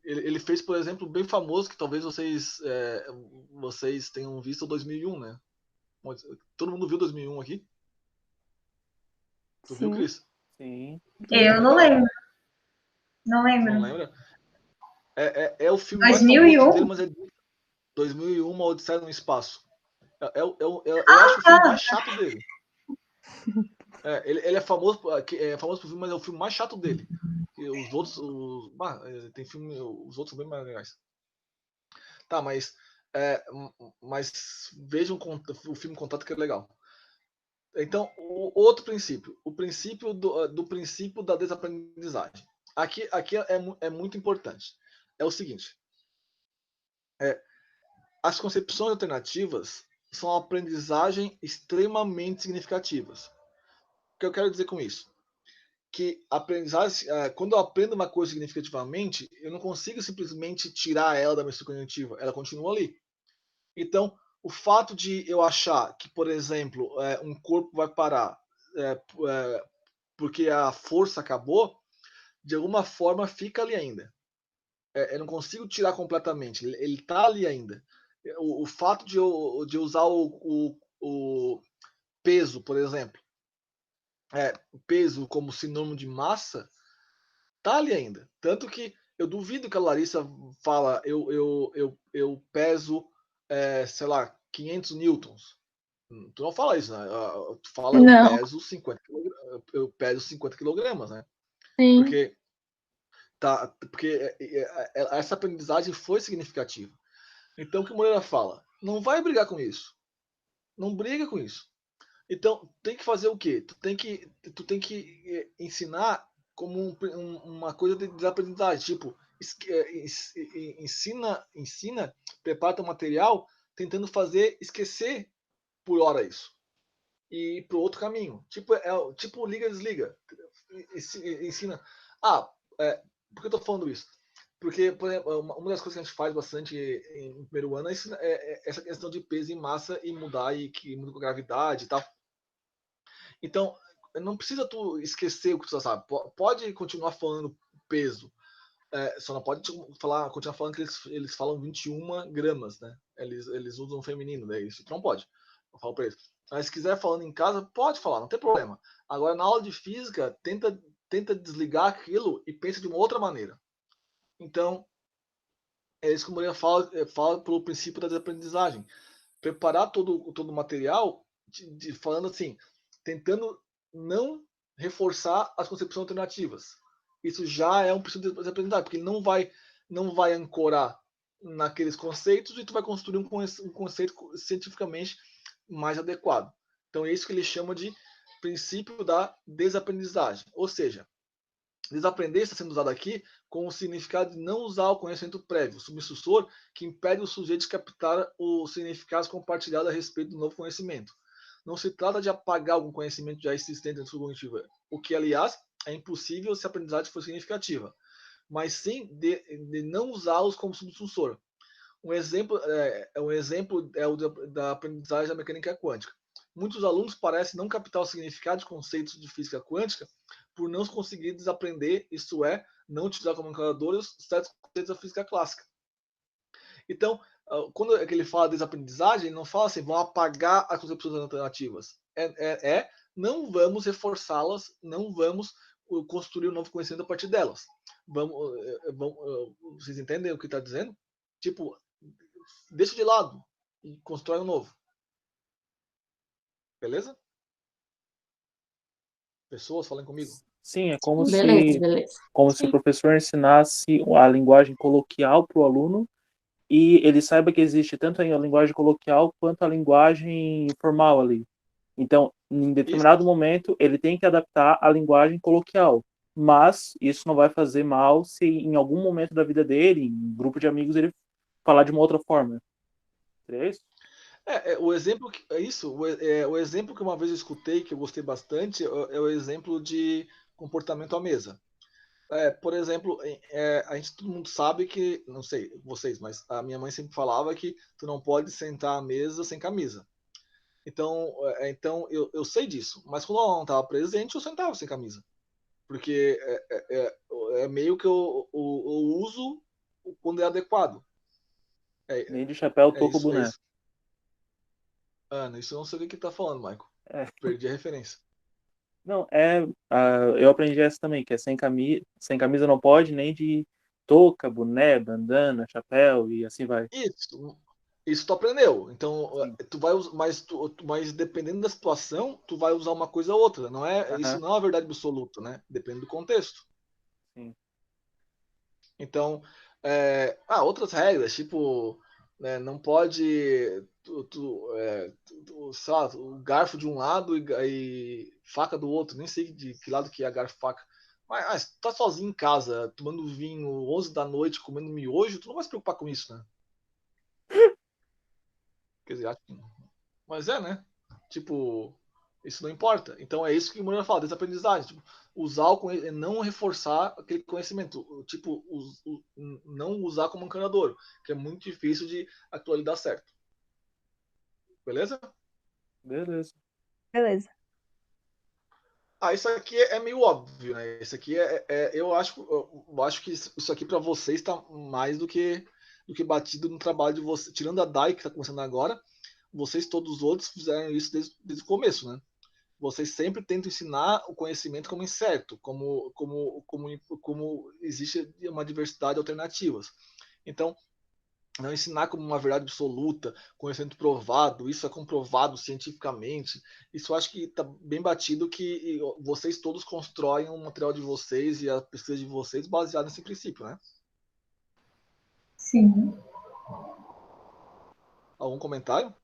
[SPEAKER 1] Ele fez, por exemplo, bem famoso, que talvez vocês tenham visto o 2001, né? Todo mundo viu 2001 aqui? Tu viu,
[SPEAKER 4] Sim.
[SPEAKER 1] Cris?
[SPEAKER 6] Sim.
[SPEAKER 5] Eu não lembro. Não lembro.
[SPEAKER 1] Não lembra? É o filme mais
[SPEAKER 5] 2001?
[SPEAKER 1] famoso dele, mas é 2001, Uma Odisseia no Espaço. Eu acho o filme mais chato dele. Ele é famoso por filme, mas é o filme mais chato dele. E os outros, tem filme, os outros são bem mais legais. Tá, mas vejam o filme Contato, que é legal. Então, o outro princípio, o princípio do princípio da desaprendizagem. Aqui é muito importante. É o seguinte. as concepções alternativas são aprendizagem extremamente significativas. O que eu quero dizer com isso? Que aprendizagem, quando eu aprendo uma coisa significativamente, eu não consigo simplesmente tirar ela da minha estrutura cognitiva, ela continua ali. Então, o fato de eu achar que, por exemplo, um corpo vai parar porque a força acabou, de alguma forma fica ali ainda. Eu não consigo tirar completamente, ele está ali ainda. O fato de eu usar o peso, por exemplo, peso como sinônimo de massa, tá ali ainda. Tanto que eu duvido que a Larissa fala, eu peso, sei lá, 500 newtons. Tu não fala isso, né? Tu fala,
[SPEAKER 2] Não,
[SPEAKER 1] eu peso 50 quilogramas, né?
[SPEAKER 2] sim.
[SPEAKER 1] Porque essa aprendizagem foi significativa. Então, o que o Moreira fala? Não vai brigar com isso. Não briga com isso. Então, tem que fazer o quê? Tu tem que ensinar como uma coisa de desaprendizagem. Tipo, ensina, prepara o material, tentando fazer esquecer por hora isso. E ir para outro caminho. Tipo liga e desliga. Ensina. Ah, por que eu tô falando isso? Porque, por exemplo, uma das coisas que a gente faz bastante em primeiro ano é essa questão de peso e massa e mudar, e que muda com a gravidade e tal. Então, não precisa tu esquecer o que tu sabe. Pode continuar falando peso. Só não pode continuar falando que eles falam 21 gramas, né? Eles usam feminino, né? Isso não pode. Eu falo pra eles. Mas se quiser falando em casa, pode falar, não tem problema. Agora, na aula de física, tenta desligar aquilo e pensa de uma outra maneira. Então, é isso que o Moreira fala pelo princípio da desaprendizagem. Preparar todo o material, falando assim, tentando não reforçar as concepções alternativas. Isso já é um princípio de desaprendizagem, porque ele não vai ancorar naqueles conceitos e tu vai construir um conceito cientificamente mais adequado. Então é isso que ele chama de princípio da desaprendizagem. Ou seja, desaprender está sendo usado aqui com o significado de não usar o conhecimento prévio, subsussor, que impede o sujeito de captar os significados compartilhados a respeito do novo conhecimento. Não se trata de apagar algum conhecimento já existente na sua cognitiva, o que, aliás, é impossível se a aprendizagem for significativa, mas sim de não usá-los como subsussor. Um exemplo é o da aprendizagem da mecânica quântica. Muitos alunos parecem não captar o significado de conceitos de física quântica por não conseguir desaprender, isto é, não utilizar como calculadores certos conceitos da física clássica. Então, quando ele fala de desaprendizagem, ele não fala assim, vão apagar as concepções alternativas. Não vamos reforçá-las, não vamos construir um novo conhecimento a partir delas. Vocês entendem o que está dizendo? Tipo, deixa de lado e constrói um novo. Beleza? Pessoas, falem comigo.
[SPEAKER 6] Sim, é como
[SPEAKER 3] Beleza,
[SPEAKER 6] se,
[SPEAKER 3] beleza.
[SPEAKER 6] como se o
[SPEAKER 3] Sim.
[SPEAKER 6] professor ensinasse a linguagem coloquial para o aluno e ele saiba que existe tanto a linguagem coloquial quanto a linguagem formal ali. Então, em
[SPEAKER 1] Isso.
[SPEAKER 6] determinado momento, ele tem que adaptar a linguagem coloquial. Mas isso não vai fazer mal se em algum momento da vida dele, em um grupo de amigos, ele falar de uma outra forma. É isso?
[SPEAKER 1] O exemplo o exemplo que uma vez eu escutei, que eu gostei bastante, é o exemplo de comportamento à mesa. Por exemplo, todo mundo sabe que, não sei vocês, mas a minha mãe sempre falava que tu não pode sentar à mesa sem camisa. Então eu sei disso, mas quando ela não estava presente, eu sentava sem camisa. Porque é meio que eu uso quando é adequado.
[SPEAKER 6] Nem de chapéu,
[SPEAKER 1] É
[SPEAKER 6] toco,
[SPEAKER 1] isso, é
[SPEAKER 6] boné.
[SPEAKER 1] isso. Ana, isso eu não sei o que tá falando, Michael.
[SPEAKER 6] É.
[SPEAKER 1] Perdi a referência.
[SPEAKER 6] Não, eu aprendi essa também, que é sem camisa não pode, nem de touca, boné, bandana, chapéu e assim vai.
[SPEAKER 1] Isso tu aprendeu. Então,
[SPEAKER 6] Sim.
[SPEAKER 1] tu vai usar, mas dependendo da situação, tu vai usar uma coisa ou outra. Isso
[SPEAKER 6] Aham,
[SPEAKER 1] não é uma verdade absoluta, né? Depende do contexto.
[SPEAKER 6] sim.
[SPEAKER 1] Então, outras regras, tipo, né, não pode sei lá, o garfo de um lado e faca do outro. Nem sei de que lado que é garfo e faca. Mas tu tá sozinho em casa, tomando vinho 11 da noite, comendo miojo, tu não vai se preocupar com isso, né? Quer dizer, mas né? Tipo, isso não importa. Então é isso que o Moreira fala, desaprendizagem. Tipo, usar não reforçar aquele conhecimento. Tipo, não usar como encanador, que é muito difícil de aquilo ali dar certo. Beleza?
[SPEAKER 6] Beleza.
[SPEAKER 4] Beleza.
[SPEAKER 1] Isso aqui é meio óbvio, né? Isso aqui eu acho que isso aqui para vocês está mais do que batido no trabalho de vocês. Tirando a Dai, que está começando agora, vocês todos os outros fizeram isso desde o começo, né? Vocês sempre tentam ensinar o conhecimento como incerto, como existe uma diversidade de alternativas. Então, não ensinar como uma verdade absoluta, conhecimento provado, isso é comprovado cientificamente. Isso eu acho que está bem batido que vocês todos constroem o material de vocês e a pesquisa de vocês baseado nesse princípio, né?
[SPEAKER 5] Sim.
[SPEAKER 1] Algum comentário?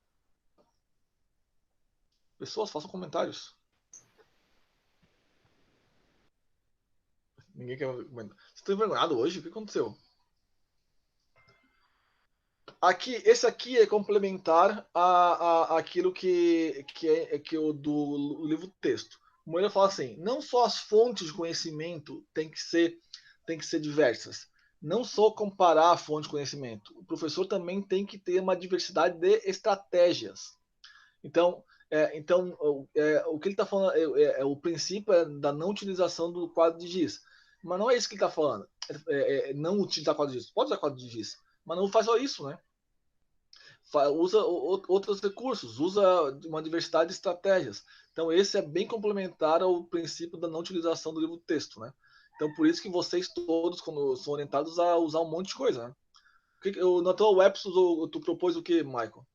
[SPEAKER 1] Pessoas, façam comentários. Ninguém quer comentar. Você está envergonhado hoje? O que aconteceu? Esse aqui é complementar aquilo que o do livro texto. O Moreira fala assim: não só as fontes de conhecimento têm que ser diversas, não só comparar a fonte de conhecimento. O professor também tem que ter uma diversidade de estratégias. Então, o que ele está falando o princípio da não utilização do quadro de giz. Mas não é isso que ele está falando. Não utilizar quadro de giz. Pode usar quadro de giz, mas não faz só isso, né? Usa outros recursos, usa uma diversidade de estratégias. Então, esse é bem complementar ao princípio da não utilização do livro texto, né? Então, por isso que vocês todos, quando são orientados a usar um monte de coisa, né? Na tua web, tu propôs o que, Michael?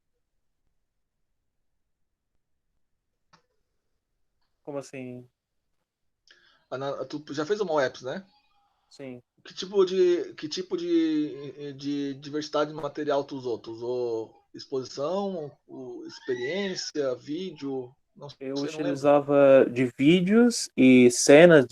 [SPEAKER 6] Como assim?
[SPEAKER 1] Tu já fez uma web, né?
[SPEAKER 6] Sim.
[SPEAKER 1] Que tipo de diversidade de material tu usou? Tu usou exposição, experiência, vídeo? Não
[SPEAKER 6] Eu
[SPEAKER 1] sei, não lembro.
[SPEAKER 6] utilizava de vídeos e cenas,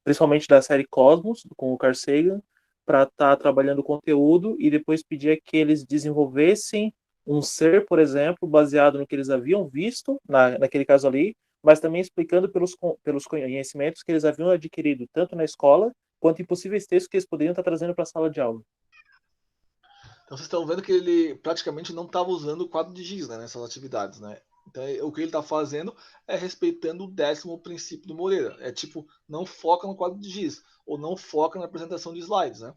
[SPEAKER 6] principalmente da série Cosmos, com o Carl Sagan, para estar trabalhando o conteúdo e depois pedia que eles desenvolvessem um ser, por exemplo, baseado no que eles haviam visto, naquele caso ali, mas também explicando pelos conhecimentos que eles haviam adquirido, tanto na escola, quanto em possíveis textos que eles poderiam estar trazendo para a sala de aula.
[SPEAKER 1] Então vocês estão vendo que ele praticamente não estava usando o quadro de giz, né, nessas atividades, né? Então o que ele está fazendo é respeitando o 10º princípio do Moreira. É tipo, não foca no quadro de giz, ou não foca na apresentação de slides, né?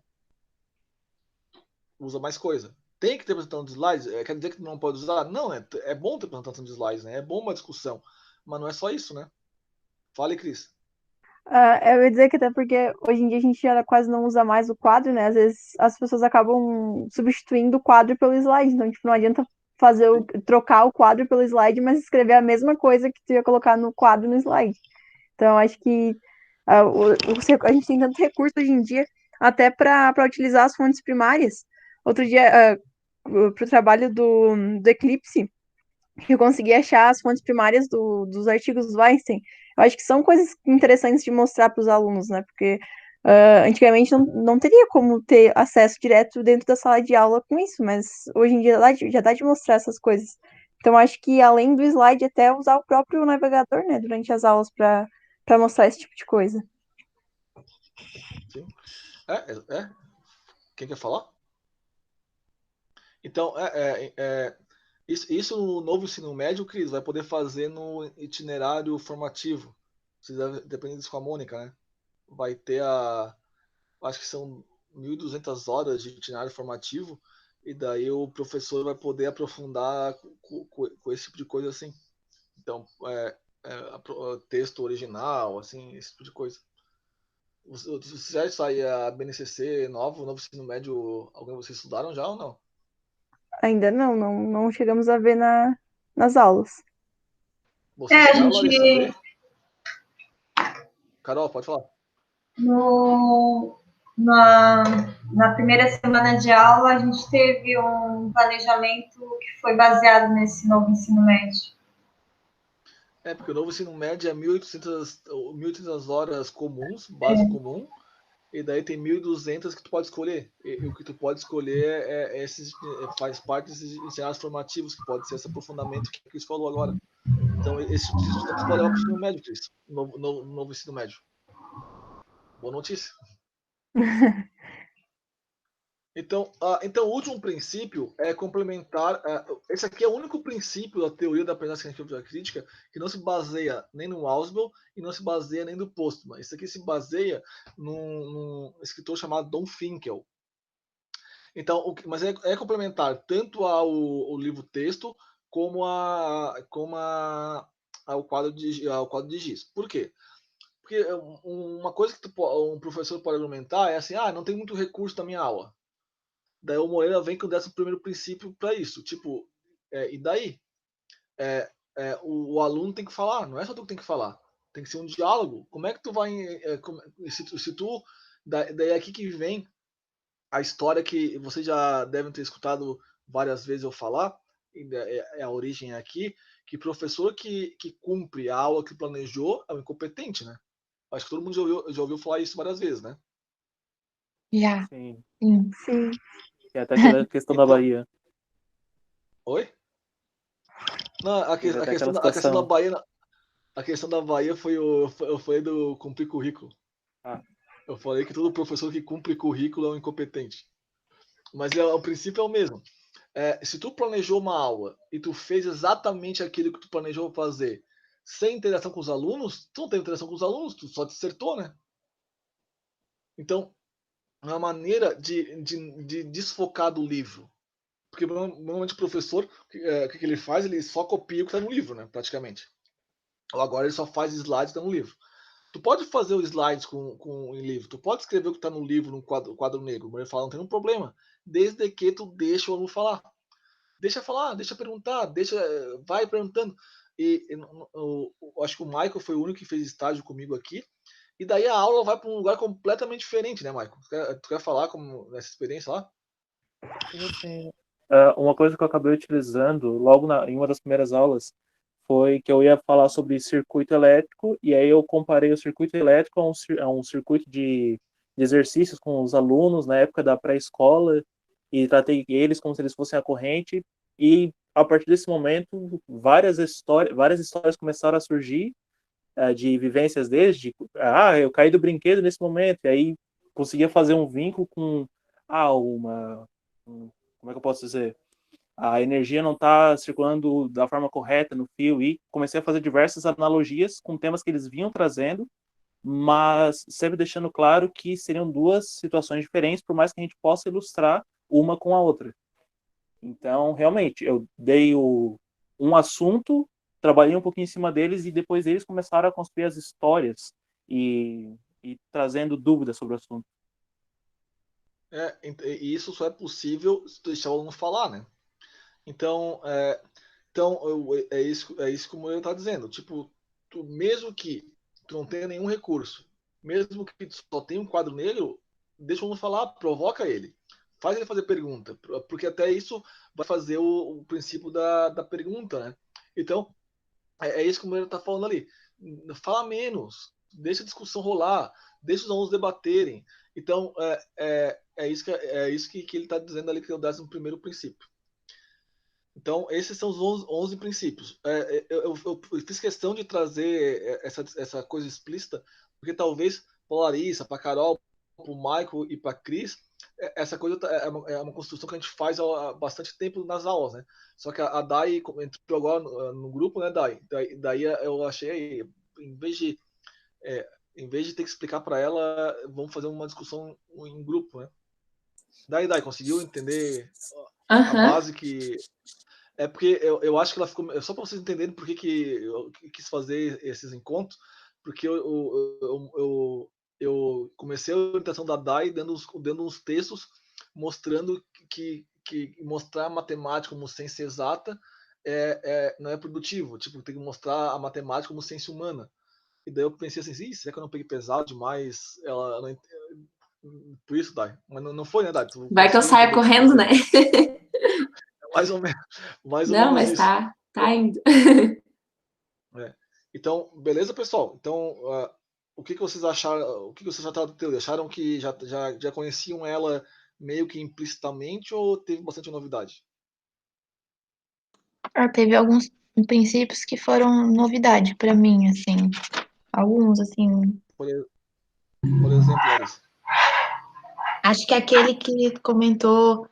[SPEAKER 1] Usa mais coisa. Tem que ter apresentação de slides? Quer dizer que não pode usar? Não, é bom ter apresentação de slides, né? É bom uma discussão. Mas não é só isso, né? Fale, Cris.
[SPEAKER 4] Eu ia dizer que até porque hoje em dia a gente já quase não usa mais o quadro, né? Às vezes as pessoas acabam substituindo o quadro pelo slide. Então, tipo, não adianta trocar o quadro pelo slide, mas escrever a mesma coisa que tu ia colocar no quadro no slide. Então, eu acho que a gente tem tanto recurso hoje em dia até para utilizar as fontes primárias. Outro dia, para o trabalho do Eclipse, que eu consegui achar as fontes primárias dos artigos do Einstein. Eu acho que são coisas interessantes de mostrar para os alunos, né? Porque antigamente não teria como ter acesso direto dentro da sala de aula com isso, mas hoje em dia já dá de mostrar essas coisas. Então, acho que além do slide, até usar o próprio navegador, né, durante as aulas para mostrar esse tipo de coisa.
[SPEAKER 1] Sim. Quem quer falar? Então, isso no novo ensino médio, Cris, vai poder fazer no itinerário formativo. Você depende disso com a Mônica, né? Vai ter acho que são 1.200 horas de itinerário formativo, e daí o professor vai poder aprofundar com esse tipo de coisa assim. Então, texto original, assim, esse tipo de coisa. Você já sai a BNCC novo ensino médio, alguém vocês estudaram já ou não?
[SPEAKER 4] Ainda não chegamos a ver nas aulas.
[SPEAKER 1] Vocês
[SPEAKER 5] A
[SPEAKER 1] chegaram, Larissa, a
[SPEAKER 5] gente,
[SPEAKER 1] ver? Carol, pode falar.
[SPEAKER 5] no, na, na primeira semana de aula, a gente teve um planejamento que foi baseado nesse novo ensino médio.
[SPEAKER 1] Porque o novo ensino médio é 1.800 horas comuns, base comum, e daí tem 1.200 que tu pode escolher. E o que tu pode escolher faz parte desses ensinados formativos, que pode ser esse aprofundamento que o Cris falou agora. Então, esse tipo de discussão tu pode levar para o ensino médio, Cris. Novo ensino médio. Boa notícia. Então, o último princípio é complementar. Esse aqui é o único princípio da teoria da aprendizagem científica crítica que não se baseia nem no Ausubel e não se baseia nem no Postman. Isso aqui se baseia num escritor chamado Don Finkel. Então, mas é complementar tanto ao livro-texto como ao quadro de giz. Por quê? Porque uma coisa que um professor pode argumentar é assim: não tem muito recurso na minha aula. Daí o Moreira vem com o 11º princípio para isso. Tipo, e daí? O aluno tem que falar, não é só tu que tem que falar. Tem que ser um diálogo. Como é que tu vai... se tu... Daí é aqui que vem a história que vocês já devem ter escutado várias vezes eu falar, a origem aqui, que professor que cumpre a aula que planejou é um incompetente, né? Acho que todo mundo já ouviu falar isso várias vezes, né?
[SPEAKER 2] Já.
[SPEAKER 6] Sim.
[SPEAKER 4] Sim.
[SPEAKER 6] E até aquela questão da Bahia.
[SPEAKER 1] Oi? Não, a questão da Bahia... A questão da Bahia foi eu falei do cumprir currículo. Eu falei que todo professor que cumpre currículo é um incompetente. Mas o princípio é o mesmo. Se tu planejou uma aula e tu fez exatamente aquilo que tu planejou fazer sem interação com os alunos, tu não tem interação com os alunos, tu só dissertou, né? Então, é uma maneira de desfocar do livro. Porque normalmente o professor, o que ele faz? Ele só copia o que está no livro, né? Praticamente. Ou agora ele só faz slides que está no livro. Tu pode fazer os slides em livro, tu pode escrever o que está no livro, no quadro negro, mas ele fala, não tem nenhum problema, desde que tu deixa o aluno falar. Deixa falar, deixa perguntar, vai perguntando. Eu acho que o Michael foi o único que fez estágio comigo aqui, e daí a aula vai para um lugar completamente diferente, né, Michael? Tu quer falar como nessa experiência lá?
[SPEAKER 6] Sim. Uma coisa que eu acabei utilizando logo em uma das primeiras aulas foi que eu ia falar sobre circuito elétrico, e aí eu comparei o circuito elétrico a um circuito de exercícios com os alunos na época da pré-escola, e tratei eles como se eles fossem a corrente, e a partir desse momento várias histórias começaram a surgir de vivências deles, eu caí do brinquedo nesse momento, e aí conseguia fazer um vínculo com como é que eu posso dizer? A energia não está circulando da forma correta no fio, e comecei a fazer diversas analogias com temas que eles vinham trazendo, mas sempre deixando claro que seriam duas situações diferentes, por mais que a gente possa ilustrar uma com a outra. Então, realmente, eu dei um assunto, trabalhei um pouquinho em cima deles, e depois eles começaram a construir as histórias e trazendo dúvidas sobre o assunto.
[SPEAKER 1] E isso só é possível se tu deixar o aluno falar, né? Então, é isso que o Moreira está dizendo. Tipo, mesmo que tu não tenha nenhum recurso, mesmo que tu só tenha um quadro negro, deixa o aluno falar, provoca ele. Faz ele fazer pergunta, porque até isso vai fazer o princípio da pergunta, né? Então, é isso que o Moreira está falando ali. Fala menos, deixa a discussão rolar, deixa os alunos debaterem. Então, é isso que ele está dizendo ali, que é o 11º princípio. Então, esses são os 11 princípios. Eu fiz questão de trazer essa coisa explícita, porque talvez para a Larissa, para a Carol, para o Michael e para a Cris, essa coisa é uma construção que a gente faz há bastante tempo nas aulas, né? Só que a Dai entrou agora no grupo, né, Dai? Daí eu achei, em vez de ter que explicar para ela, vamos fazer uma discussão em grupo, né? Dai, conseguiu entender a base que... É porque eu acho que ela ficou... Só para vocês entenderem por que eu quis fazer esses encontros, porque eu comecei a orientação da DAI dando uns textos mostrando que mostrar a matemática como ciência exata não é produtivo. Tipo, tem que mostrar a matemática como ciência humana. E daí eu pensei assim, será que eu não peguei pesado demais? Ela não... Por isso, Dai. Mas não foi, né, Dai?
[SPEAKER 3] Vai que eu saia correndo, né?
[SPEAKER 1] Mais ou menos.
[SPEAKER 3] Não, mas isso. Tá indo.
[SPEAKER 1] Então, beleza, pessoal? Então, o que vocês acharam? O que vocês acharam da teoria? Acharam que já conheciam ela meio que implicitamente ou teve bastante novidade?
[SPEAKER 2] Teve alguns princípios que foram novidade para mim, assim. Alguns, assim.
[SPEAKER 1] Por, por exemplo, Larissa.
[SPEAKER 2] Acho que aquele que comentou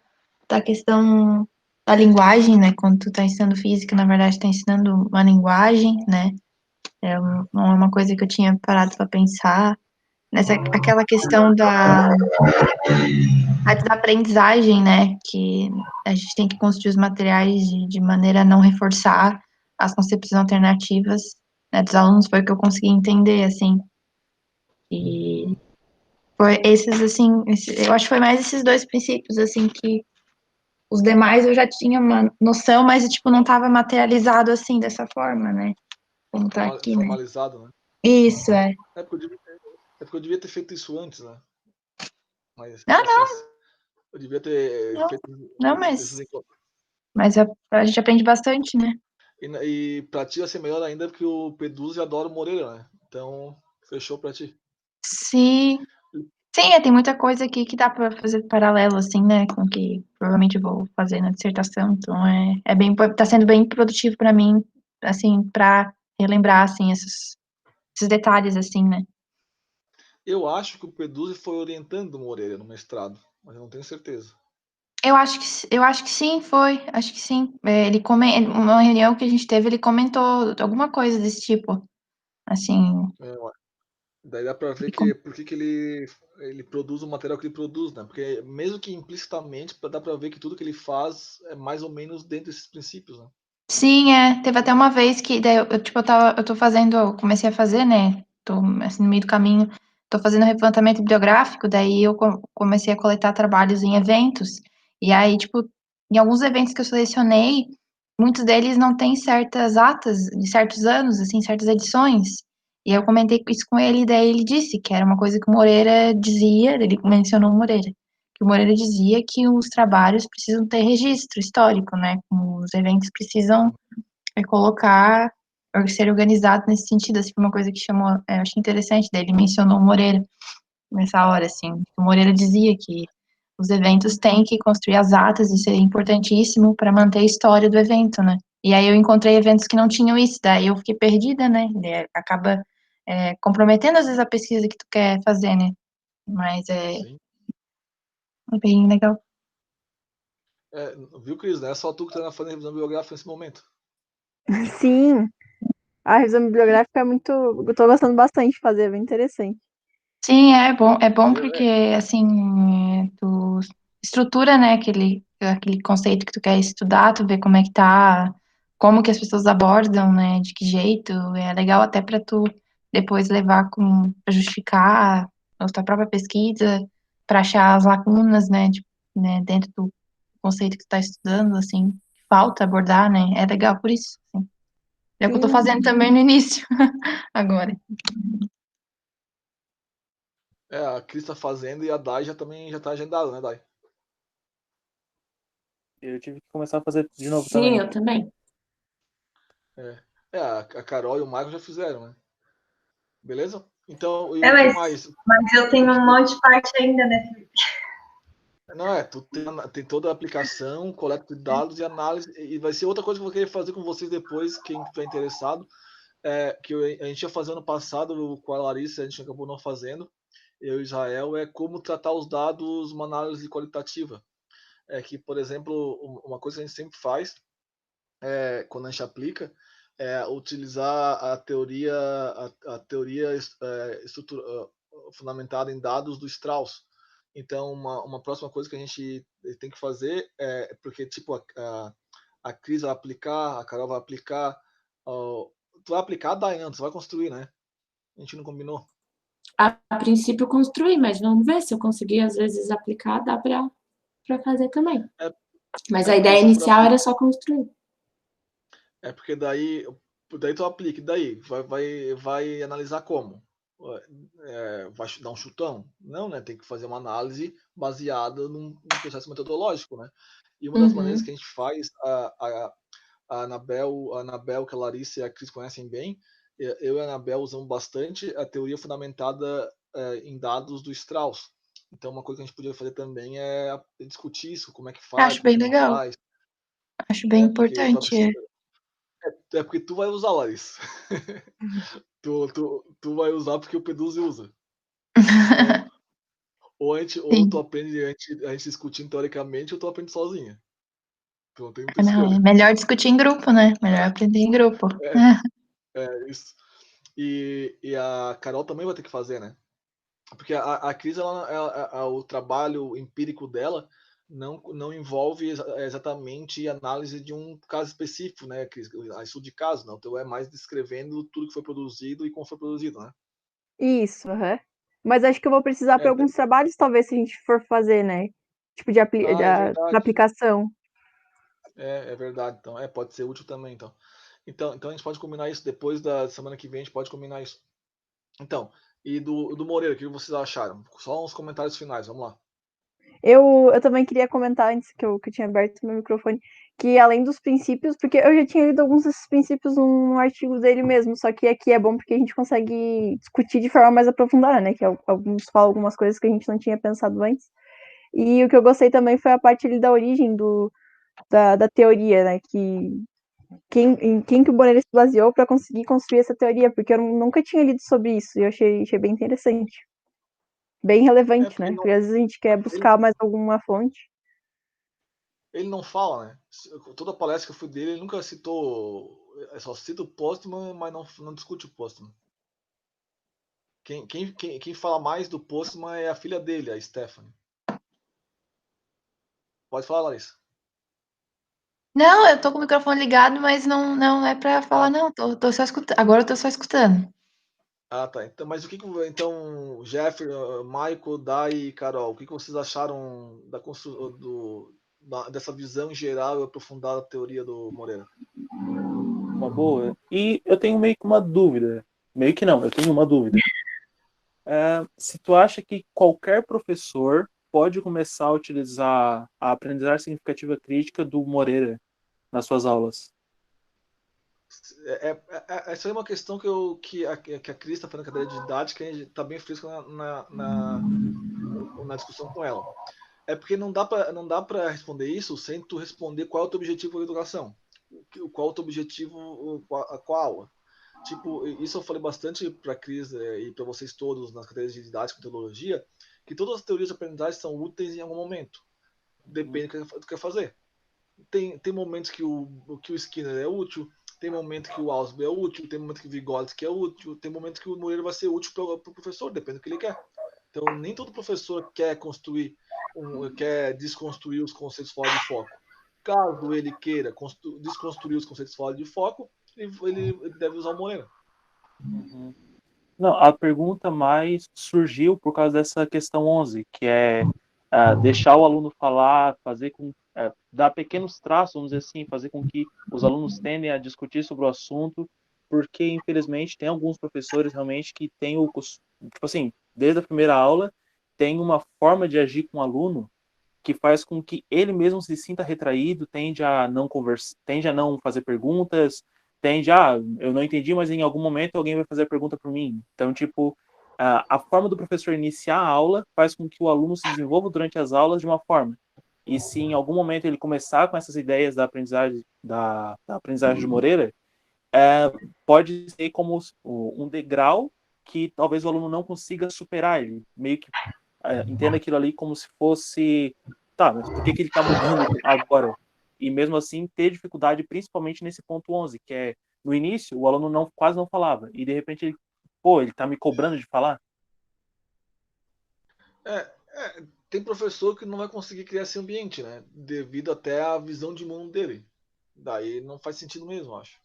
[SPEAKER 2] da questão da linguagem, né? Quando tu tá ensinando física, na verdade, tá ensinando uma linguagem, né? Não é uma coisa que eu tinha parado para pensar. Aquela questão da aprendizagem, né? Que a gente tem que construir os materiais de maneira a não reforçar as concepções alternativas, né, dos alunos, foi o que eu consegui entender, assim. E foi esses, assim, eu acho que foi mais esses dois princípios, assim, que os demais eu já tinha uma noção, mas, tipo, não estava materializado, assim, dessa forma, né? Como tá aqui, né?
[SPEAKER 1] Formalizado, né?
[SPEAKER 2] Isso, é.
[SPEAKER 1] É porque eu devia ter feito isso antes, né? Mas
[SPEAKER 2] Não,
[SPEAKER 1] paciência. Eu devia ter
[SPEAKER 2] não,
[SPEAKER 1] feito
[SPEAKER 2] não,
[SPEAKER 1] esses encontros.
[SPEAKER 2] mas a gente aprende bastante, né?
[SPEAKER 1] E pra ti vai ser melhor ainda porque o Peduzzi adora o Moreira, né? Então, fechou pra ti.
[SPEAKER 2] Sim, sim, tem muita coisa aqui que dá para fazer paralelo, assim, né, com o que provavelmente eu vou fazer na dissertação. Então, tá sendo bem produtivo para mim, assim, para relembrar, assim, esses detalhes, assim, né.
[SPEAKER 1] Eu acho que o Peduzzi foi orientando o Moreira no mestrado, mas eu não tenho certeza.
[SPEAKER 2] Eu acho que sim, foi, acho que sim. Uma reunião que a gente teve, ele comentou alguma coisa desse tipo, assim.
[SPEAKER 1] É, daí dá pra ver
[SPEAKER 2] ele com-
[SPEAKER 1] por que ele produz o material que ele produz, né? Porque mesmo que implicitamente, dá pra ver que tudo que ele faz é mais ou menos dentro desses princípios, né?
[SPEAKER 2] Sim, teve até uma vez que daí tipo, eu tô fazendo, eu comecei a fazer, né, tô assim, no meio do caminho, tô fazendo levantamento bibliográfico, daí eu comecei a coletar trabalhos em eventos, e aí, tipo, em alguns eventos que eu selecionei, muitos deles não têm certas atas de certos anos, assim, certas edições, e eu comentei isso com ele, daí ele disse que era uma coisa que o Moreira dizia, ele mencionou o Moreira, que o Moreira dizia que os trabalhos precisam ter registro histórico, né? Os eventos precisam colocar, ser organizado nesse sentido, assim, uma coisa que chamou, eu achei interessante, daí ele mencionou o Moreira nessa hora, assim, o Moreira dizia que os eventos têm que construir as atas, isso é importantíssimo para manter a história do evento, né? E aí eu encontrei eventos que não tinham isso, daí eu fiquei perdida, né? Acaba comprometendo às vezes a pesquisa que tu quer fazer, né? Mas
[SPEAKER 1] Sim.
[SPEAKER 2] é bem legal.
[SPEAKER 1] Viu, Cris? Não é só tu que tá fazendo revisão biográfica nesse momento.
[SPEAKER 4] Sim, a revisão bibliográfica é muito. Eu tô gostando bastante de fazer, é bem interessante.
[SPEAKER 2] Sim, é bom porque, assim, tu estrutura, né, aquele conceito que tu quer estudar, tu vê como é que tá, como que as pessoas abordam, né, de que jeito, é legal até para tu depois levar pra justificar a tua própria pesquisa, para achar as lacunas, né, né, dentro do conceito que tu tá estudando, assim, falta abordar, né, é legal por isso, assim. É o que eu tô
[SPEAKER 4] Sim,
[SPEAKER 2] fazendo também no início, agora.
[SPEAKER 1] A Cris tá fazendo e a Dai também já tá agendada, né, Dai?
[SPEAKER 6] Eu tive que começar a fazer de novo
[SPEAKER 3] Sim,
[SPEAKER 6] também.
[SPEAKER 3] eu também.
[SPEAKER 1] A Carol e o Michael já fizeram, né? Beleza? Então, e
[SPEAKER 5] É,
[SPEAKER 1] o que
[SPEAKER 5] mas,
[SPEAKER 1] mais?
[SPEAKER 5] mas eu tenho um monte de parte ainda, né, Felipe?
[SPEAKER 1] Não, tu tem toda a aplicação, coleta de dados e análise, e vai ser outra coisa que eu vou querer fazer com vocês depois, quem estiver interessado, a gente ia fazer ano passado com a Larissa, a gente acabou não fazendo, eu e Israel, é como tratar os dados, uma análise qualitativa. É que, por exemplo, uma coisa que a gente sempre faz, quando a gente aplica, é utilizar a teoria fundamentada em dados do Strauss. Então, uma próxima coisa que a gente tem que fazer porque, tipo, a Cris vai aplicar, a Carol vai aplicar, tu vai aplicar, Daí não, tu vai construir, né? A gente não combinou.
[SPEAKER 3] A princípio construí, mas vamos ver se eu conseguir, às vezes, aplicar, dá para fazer também.
[SPEAKER 1] É,
[SPEAKER 3] Mas
[SPEAKER 1] é
[SPEAKER 3] a
[SPEAKER 1] porque
[SPEAKER 3] ideia
[SPEAKER 1] se for
[SPEAKER 3] inicial
[SPEAKER 1] aplicar,
[SPEAKER 3] era só construir.
[SPEAKER 1] é porque daí tu aplica, daí vai analisar como? Vai dar um chutão? Não, né? Tem que fazer uma análise baseada num processo metodológico, né? E uma das maneiras
[SPEAKER 3] Uhum.
[SPEAKER 1] que a gente faz, a Anabel, que a Larissa e a Cris conhecem bem, Eu e a Anabel usamos bastante a teoria fundamentada em dados do Strauss. Então, uma coisa que a gente podia fazer também é discutir isso, como é que faz,
[SPEAKER 2] Acho
[SPEAKER 1] como é
[SPEAKER 2] bem
[SPEAKER 1] que não
[SPEAKER 2] legal.
[SPEAKER 1] faz,
[SPEAKER 2] Acho bem
[SPEAKER 1] porque tu vai
[SPEAKER 2] importante.
[SPEAKER 1] precisar, porque tu vai usar, Larissa. Tu vai usar porque o Peduzzi usa. Então, ou tu
[SPEAKER 2] Sim.
[SPEAKER 1] aprende a gente discutindo teoricamente, ou tu aprende sozinha. Tu não tem muita
[SPEAKER 2] Não, é
[SPEAKER 1] escolha.
[SPEAKER 2] melhor discutir em grupo, né? Melhor aprender em grupo.
[SPEAKER 1] É isso. E a Carol também vai ter que fazer, né? Porque a Cris, o trabalho empírico dela não envolve exatamente análise de um caso específico, né, Cris? Estudo de caso, não. Então é mais descrevendo tudo que foi produzido e como foi produzido, né?
[SPEAKER 4] Isso, mas acho que eu vou precisar para
[SPEAKER 1] É,
[SPEAKER 4] alguns trabalhos, talvez, se a gente for fazer, né? Tipo
[SPEAKER 1] é
[SPEAKER 4] da
[SPEAKER 1] verdade.
[SPEAKER 4] aplicação.
[SPEAKER 1] É verdade. Então, pode ser útil também, então. Então a gente pode combinar isso depois da semana que vem, a gente pode combinar isso. Então, e do Moreira, o que vocês acharam? Só uns comentários finais, vamos lá.
[SPEAKER 4] Eu também queria comentar, antes que eu tinha aberto meu microfone, que além dos princípios, porque eu já tinha lido alguns desses princípios num artigo dele mesmo, só que aqui é bom porque a gente consegue discutir de forma mais aprofundada, né? Que alguns falam algumas coisas que a gente não tinha pensado antes. E o que eu gostei também foi a parte ali da origem da teoria, né? Em quem que o Bonner se baseou para conseguir construir essa teoria, porque eu nunca tinha lido sobre isso e eu achei bem interessante. Bem relevante,
[SPEAKER 1] Porque
[SPEAKER 4] né? Porque às vezes a gente quer buscar mais alguma fonte.
[SPEAKER 1] ele não fala, né? Toda palestra que eu fui dele, ele nunca citou. Só cita o Postman, mas não discute o Postman. Quem fala mais do Postman é a filha dele, a Stephanie. Pode falar, Larissa.
[SPEAKER 2] Não, eu tô com o microfone ligado, mas não é pra falar,
[SPEAKER 1] Ah,
[SPEAKER 2] não. Tô só escutando. Agora eu tô só escutando.
[SPEAKER 1] tá. Então, mas então, Jeff, Michael, Dai e Carol, o que vocês acharam dessa visão geral e aprofundada da teoria do Moreira?
[SPEAKER 6] Uma boa. E eu tenho meio que uma dúvida. Meio que não, eu tenho uma dúvida. Se tu acha que qualquer professor pode começar a utilizar a aprendizagem significativa crítica do Moreira nas suas aulas?
[SPEAKER 1] Essa é uma questão que a Cris está fazendo na cadeira de didática, e a gente está bem fresco na discussão com ela. É porque não dá para responder isso sem tu responder qual é o teu objetivo com a educação. Qual é o teu objetivo com a aula. Tipo, isso eu falei bastante para a Cris e para vocês todos nas cadeiras de didática e metodologia, que todas as teorias de aprendizagem são úteis em algum momento. Depende do que tu quer fazer. Tem momentos que o Skinner é útil, tem momentos que o Ausubel é útil, tem momentos que o Vygotsky é útil, tem momentos que o Moreira vai ser útil para o professor, depende do que ele quer. Então, nem todo professor quer quer desconstruir os conceitos fora de foco. Caso ele queira desconstruir os conceitos fora de foco, ele deve usar o Moreira.
[SPEAKER 6] Uhum. Não, a pergunta mais surgiu por causa dessa questão 11, que é deixar o aluno falar, dar pequenos traços, vamos dizer assim, fazer com que os alunos tendem a discutir sobre o assunto, porque, infelizmente, tem alguns professores realmente que têm tipo assim, desde a primeira aula, tem uma forma de agir com o aluno que faz com que ele mesmo se sinta retraído, tende a não conversar, tende a não fazer perguntas, eu não entendi, mas em algum momento alguém vai fazer a pergunta por mim. Então, tipo, a forma do professor iniciar a aula faz com que o aluno se desenvolva durante as aulas de uma forma. E se em algum momento ele começar com essas ideias da aprendizagem de Moreira, pode ser como um degrau que talvez o aluno não consiga superar. Ele meio que entenda aquilo ali como se fosse, tá, mas por que ele está mudando agora? E mesmo assim ter dificuldade, principalmente nesse ponto 11, que é, no início, o aluno quase não falava, e de repente ele tá me cobrando de falar?
[SPEAKER 1] Tem professor que não vai conseguir criar esse ambiente, né? Devido até à visão de mundo dele. Daí não faz sentido mesmo, acho.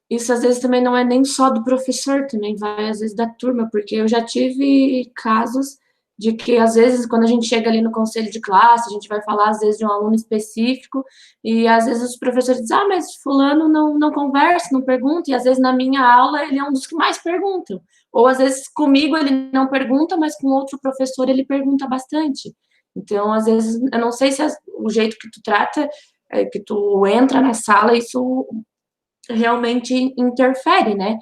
[SPEAKER 3] Isso às vezes também não é nem só do professor, também vai às vezes da turma, porque eu já tive casos de que às vezes quando a gente chega ali no conselho de classe, a gente vai falar às vezes de um aluno específico, e às vezes os professores dizem, mas fulano não conversa, não pergunta, e às vezes na minha aula ele é um dos que mais perguntam. Ou às vezes comigo ele não pergunta, mas com outro professor ele pergunta bastante. Então, às vezes, eu não sei se o jeito que tu trata, que tu entra na sala, isso realmente interfere, né?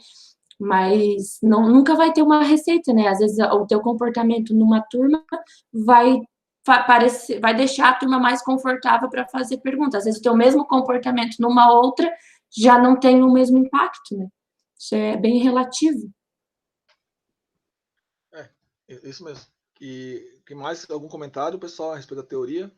[SPEAKER 3] Mas nunca vai ter uma receita, né? Às vezes o teu comportamento numa turma vai deixar a turma mais confortável para fazer perguntas. Às vezes o teu mesmo comportamento numa outra já não tem o mesmo impacto, né? Isso é bem relativo.
[SPEAKER 1] Isso mesmo. E que mais? Algum comentário, pessoal, a respeito da teoria?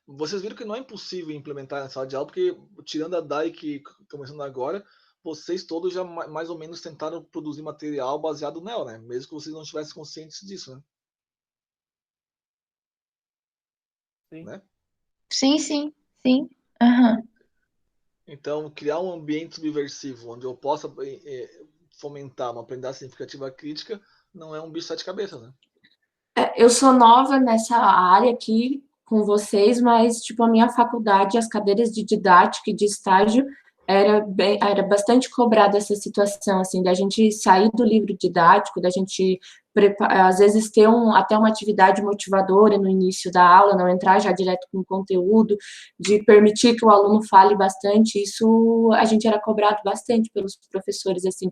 [SPEAKER 1] Vocês viram que não é impossível implementar na sala de aula, porque tirando a DAI que começando agora, vocês todos já mais ou menos tentaram produzir material baseado nela, né? Mesmo que vocês não estivessem conscientes disso, né?
[SPEAKER 6] Sim.
[SPEAKER 1] Né?
[SPEAKER 2] Sim. Aham.
[SPEAKER 1] Então, criar um ambiente subversivo onde eu possa fomentar uma aprendizagem significativa crítica não é um bicho de sete cabeças, né?
[SPEAKER 3] Eu sou nova nessa área aqui com vocês, mas, tipo, a minha faculdade, as cadeiras de didática e de estágio, era bastante cobrada essa situação, assim, da gente sair do livro didático, da gente, às vezes, ter até uma atividade motivadora no início da aula, não entrar já direto com o conteúdo, de permitir que o aluno fale bastante, isso a gente era cobrado bastante pelos professores, assim.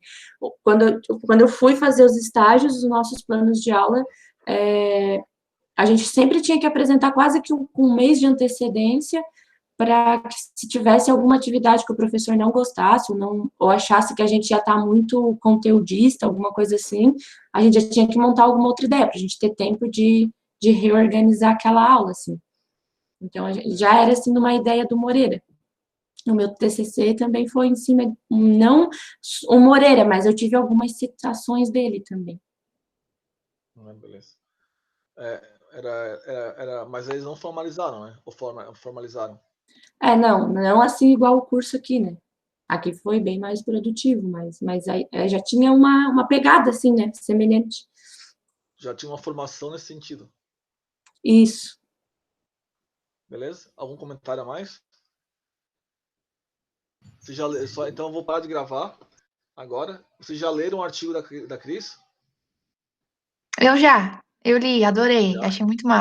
[SPEAKER 3] Quando eu fui fazer os estágios, os nossos planos de aula, a gente sempre tinha que apresentar quase que com um mês de antecedência para que, se tivesse alguma atividade que o professor não gostasse ou achasse que a gente já está muito conteudista, alguma coisa assim, a gente já tinha que montar alguma outra ideia, para a gente ter tempo de reorganizar aquela aula, assim. Então, já era, assim, uma ideia do Moreira. O meu TCC também foi em cima, não o Moreira, mas eu tive algumas citações dele também.
[SPEAKER 1] Beleza. Mas eles não formalizaram, né? Ou formalizaram?
[SPEAKER 3] Não assim igual o curso aqui, né? Aqui foi bem mais produtivo, mas aí já tinha uma pegada, assim, né? Semelhante.
[SPEAKER 1] Já tinha uma formação nesse sentido.
[SPEAKER 3] Isso.
[SPEAKER 1] Beleza? Algum comentário a mais? Então eu vou parar de gravar agora. Vocês já leram o artigo da Cris?
[SPEAKER 2] Eu li, adorei,
[SPEAKER 1] Já?
[SPEAKER 2] achei muito massa.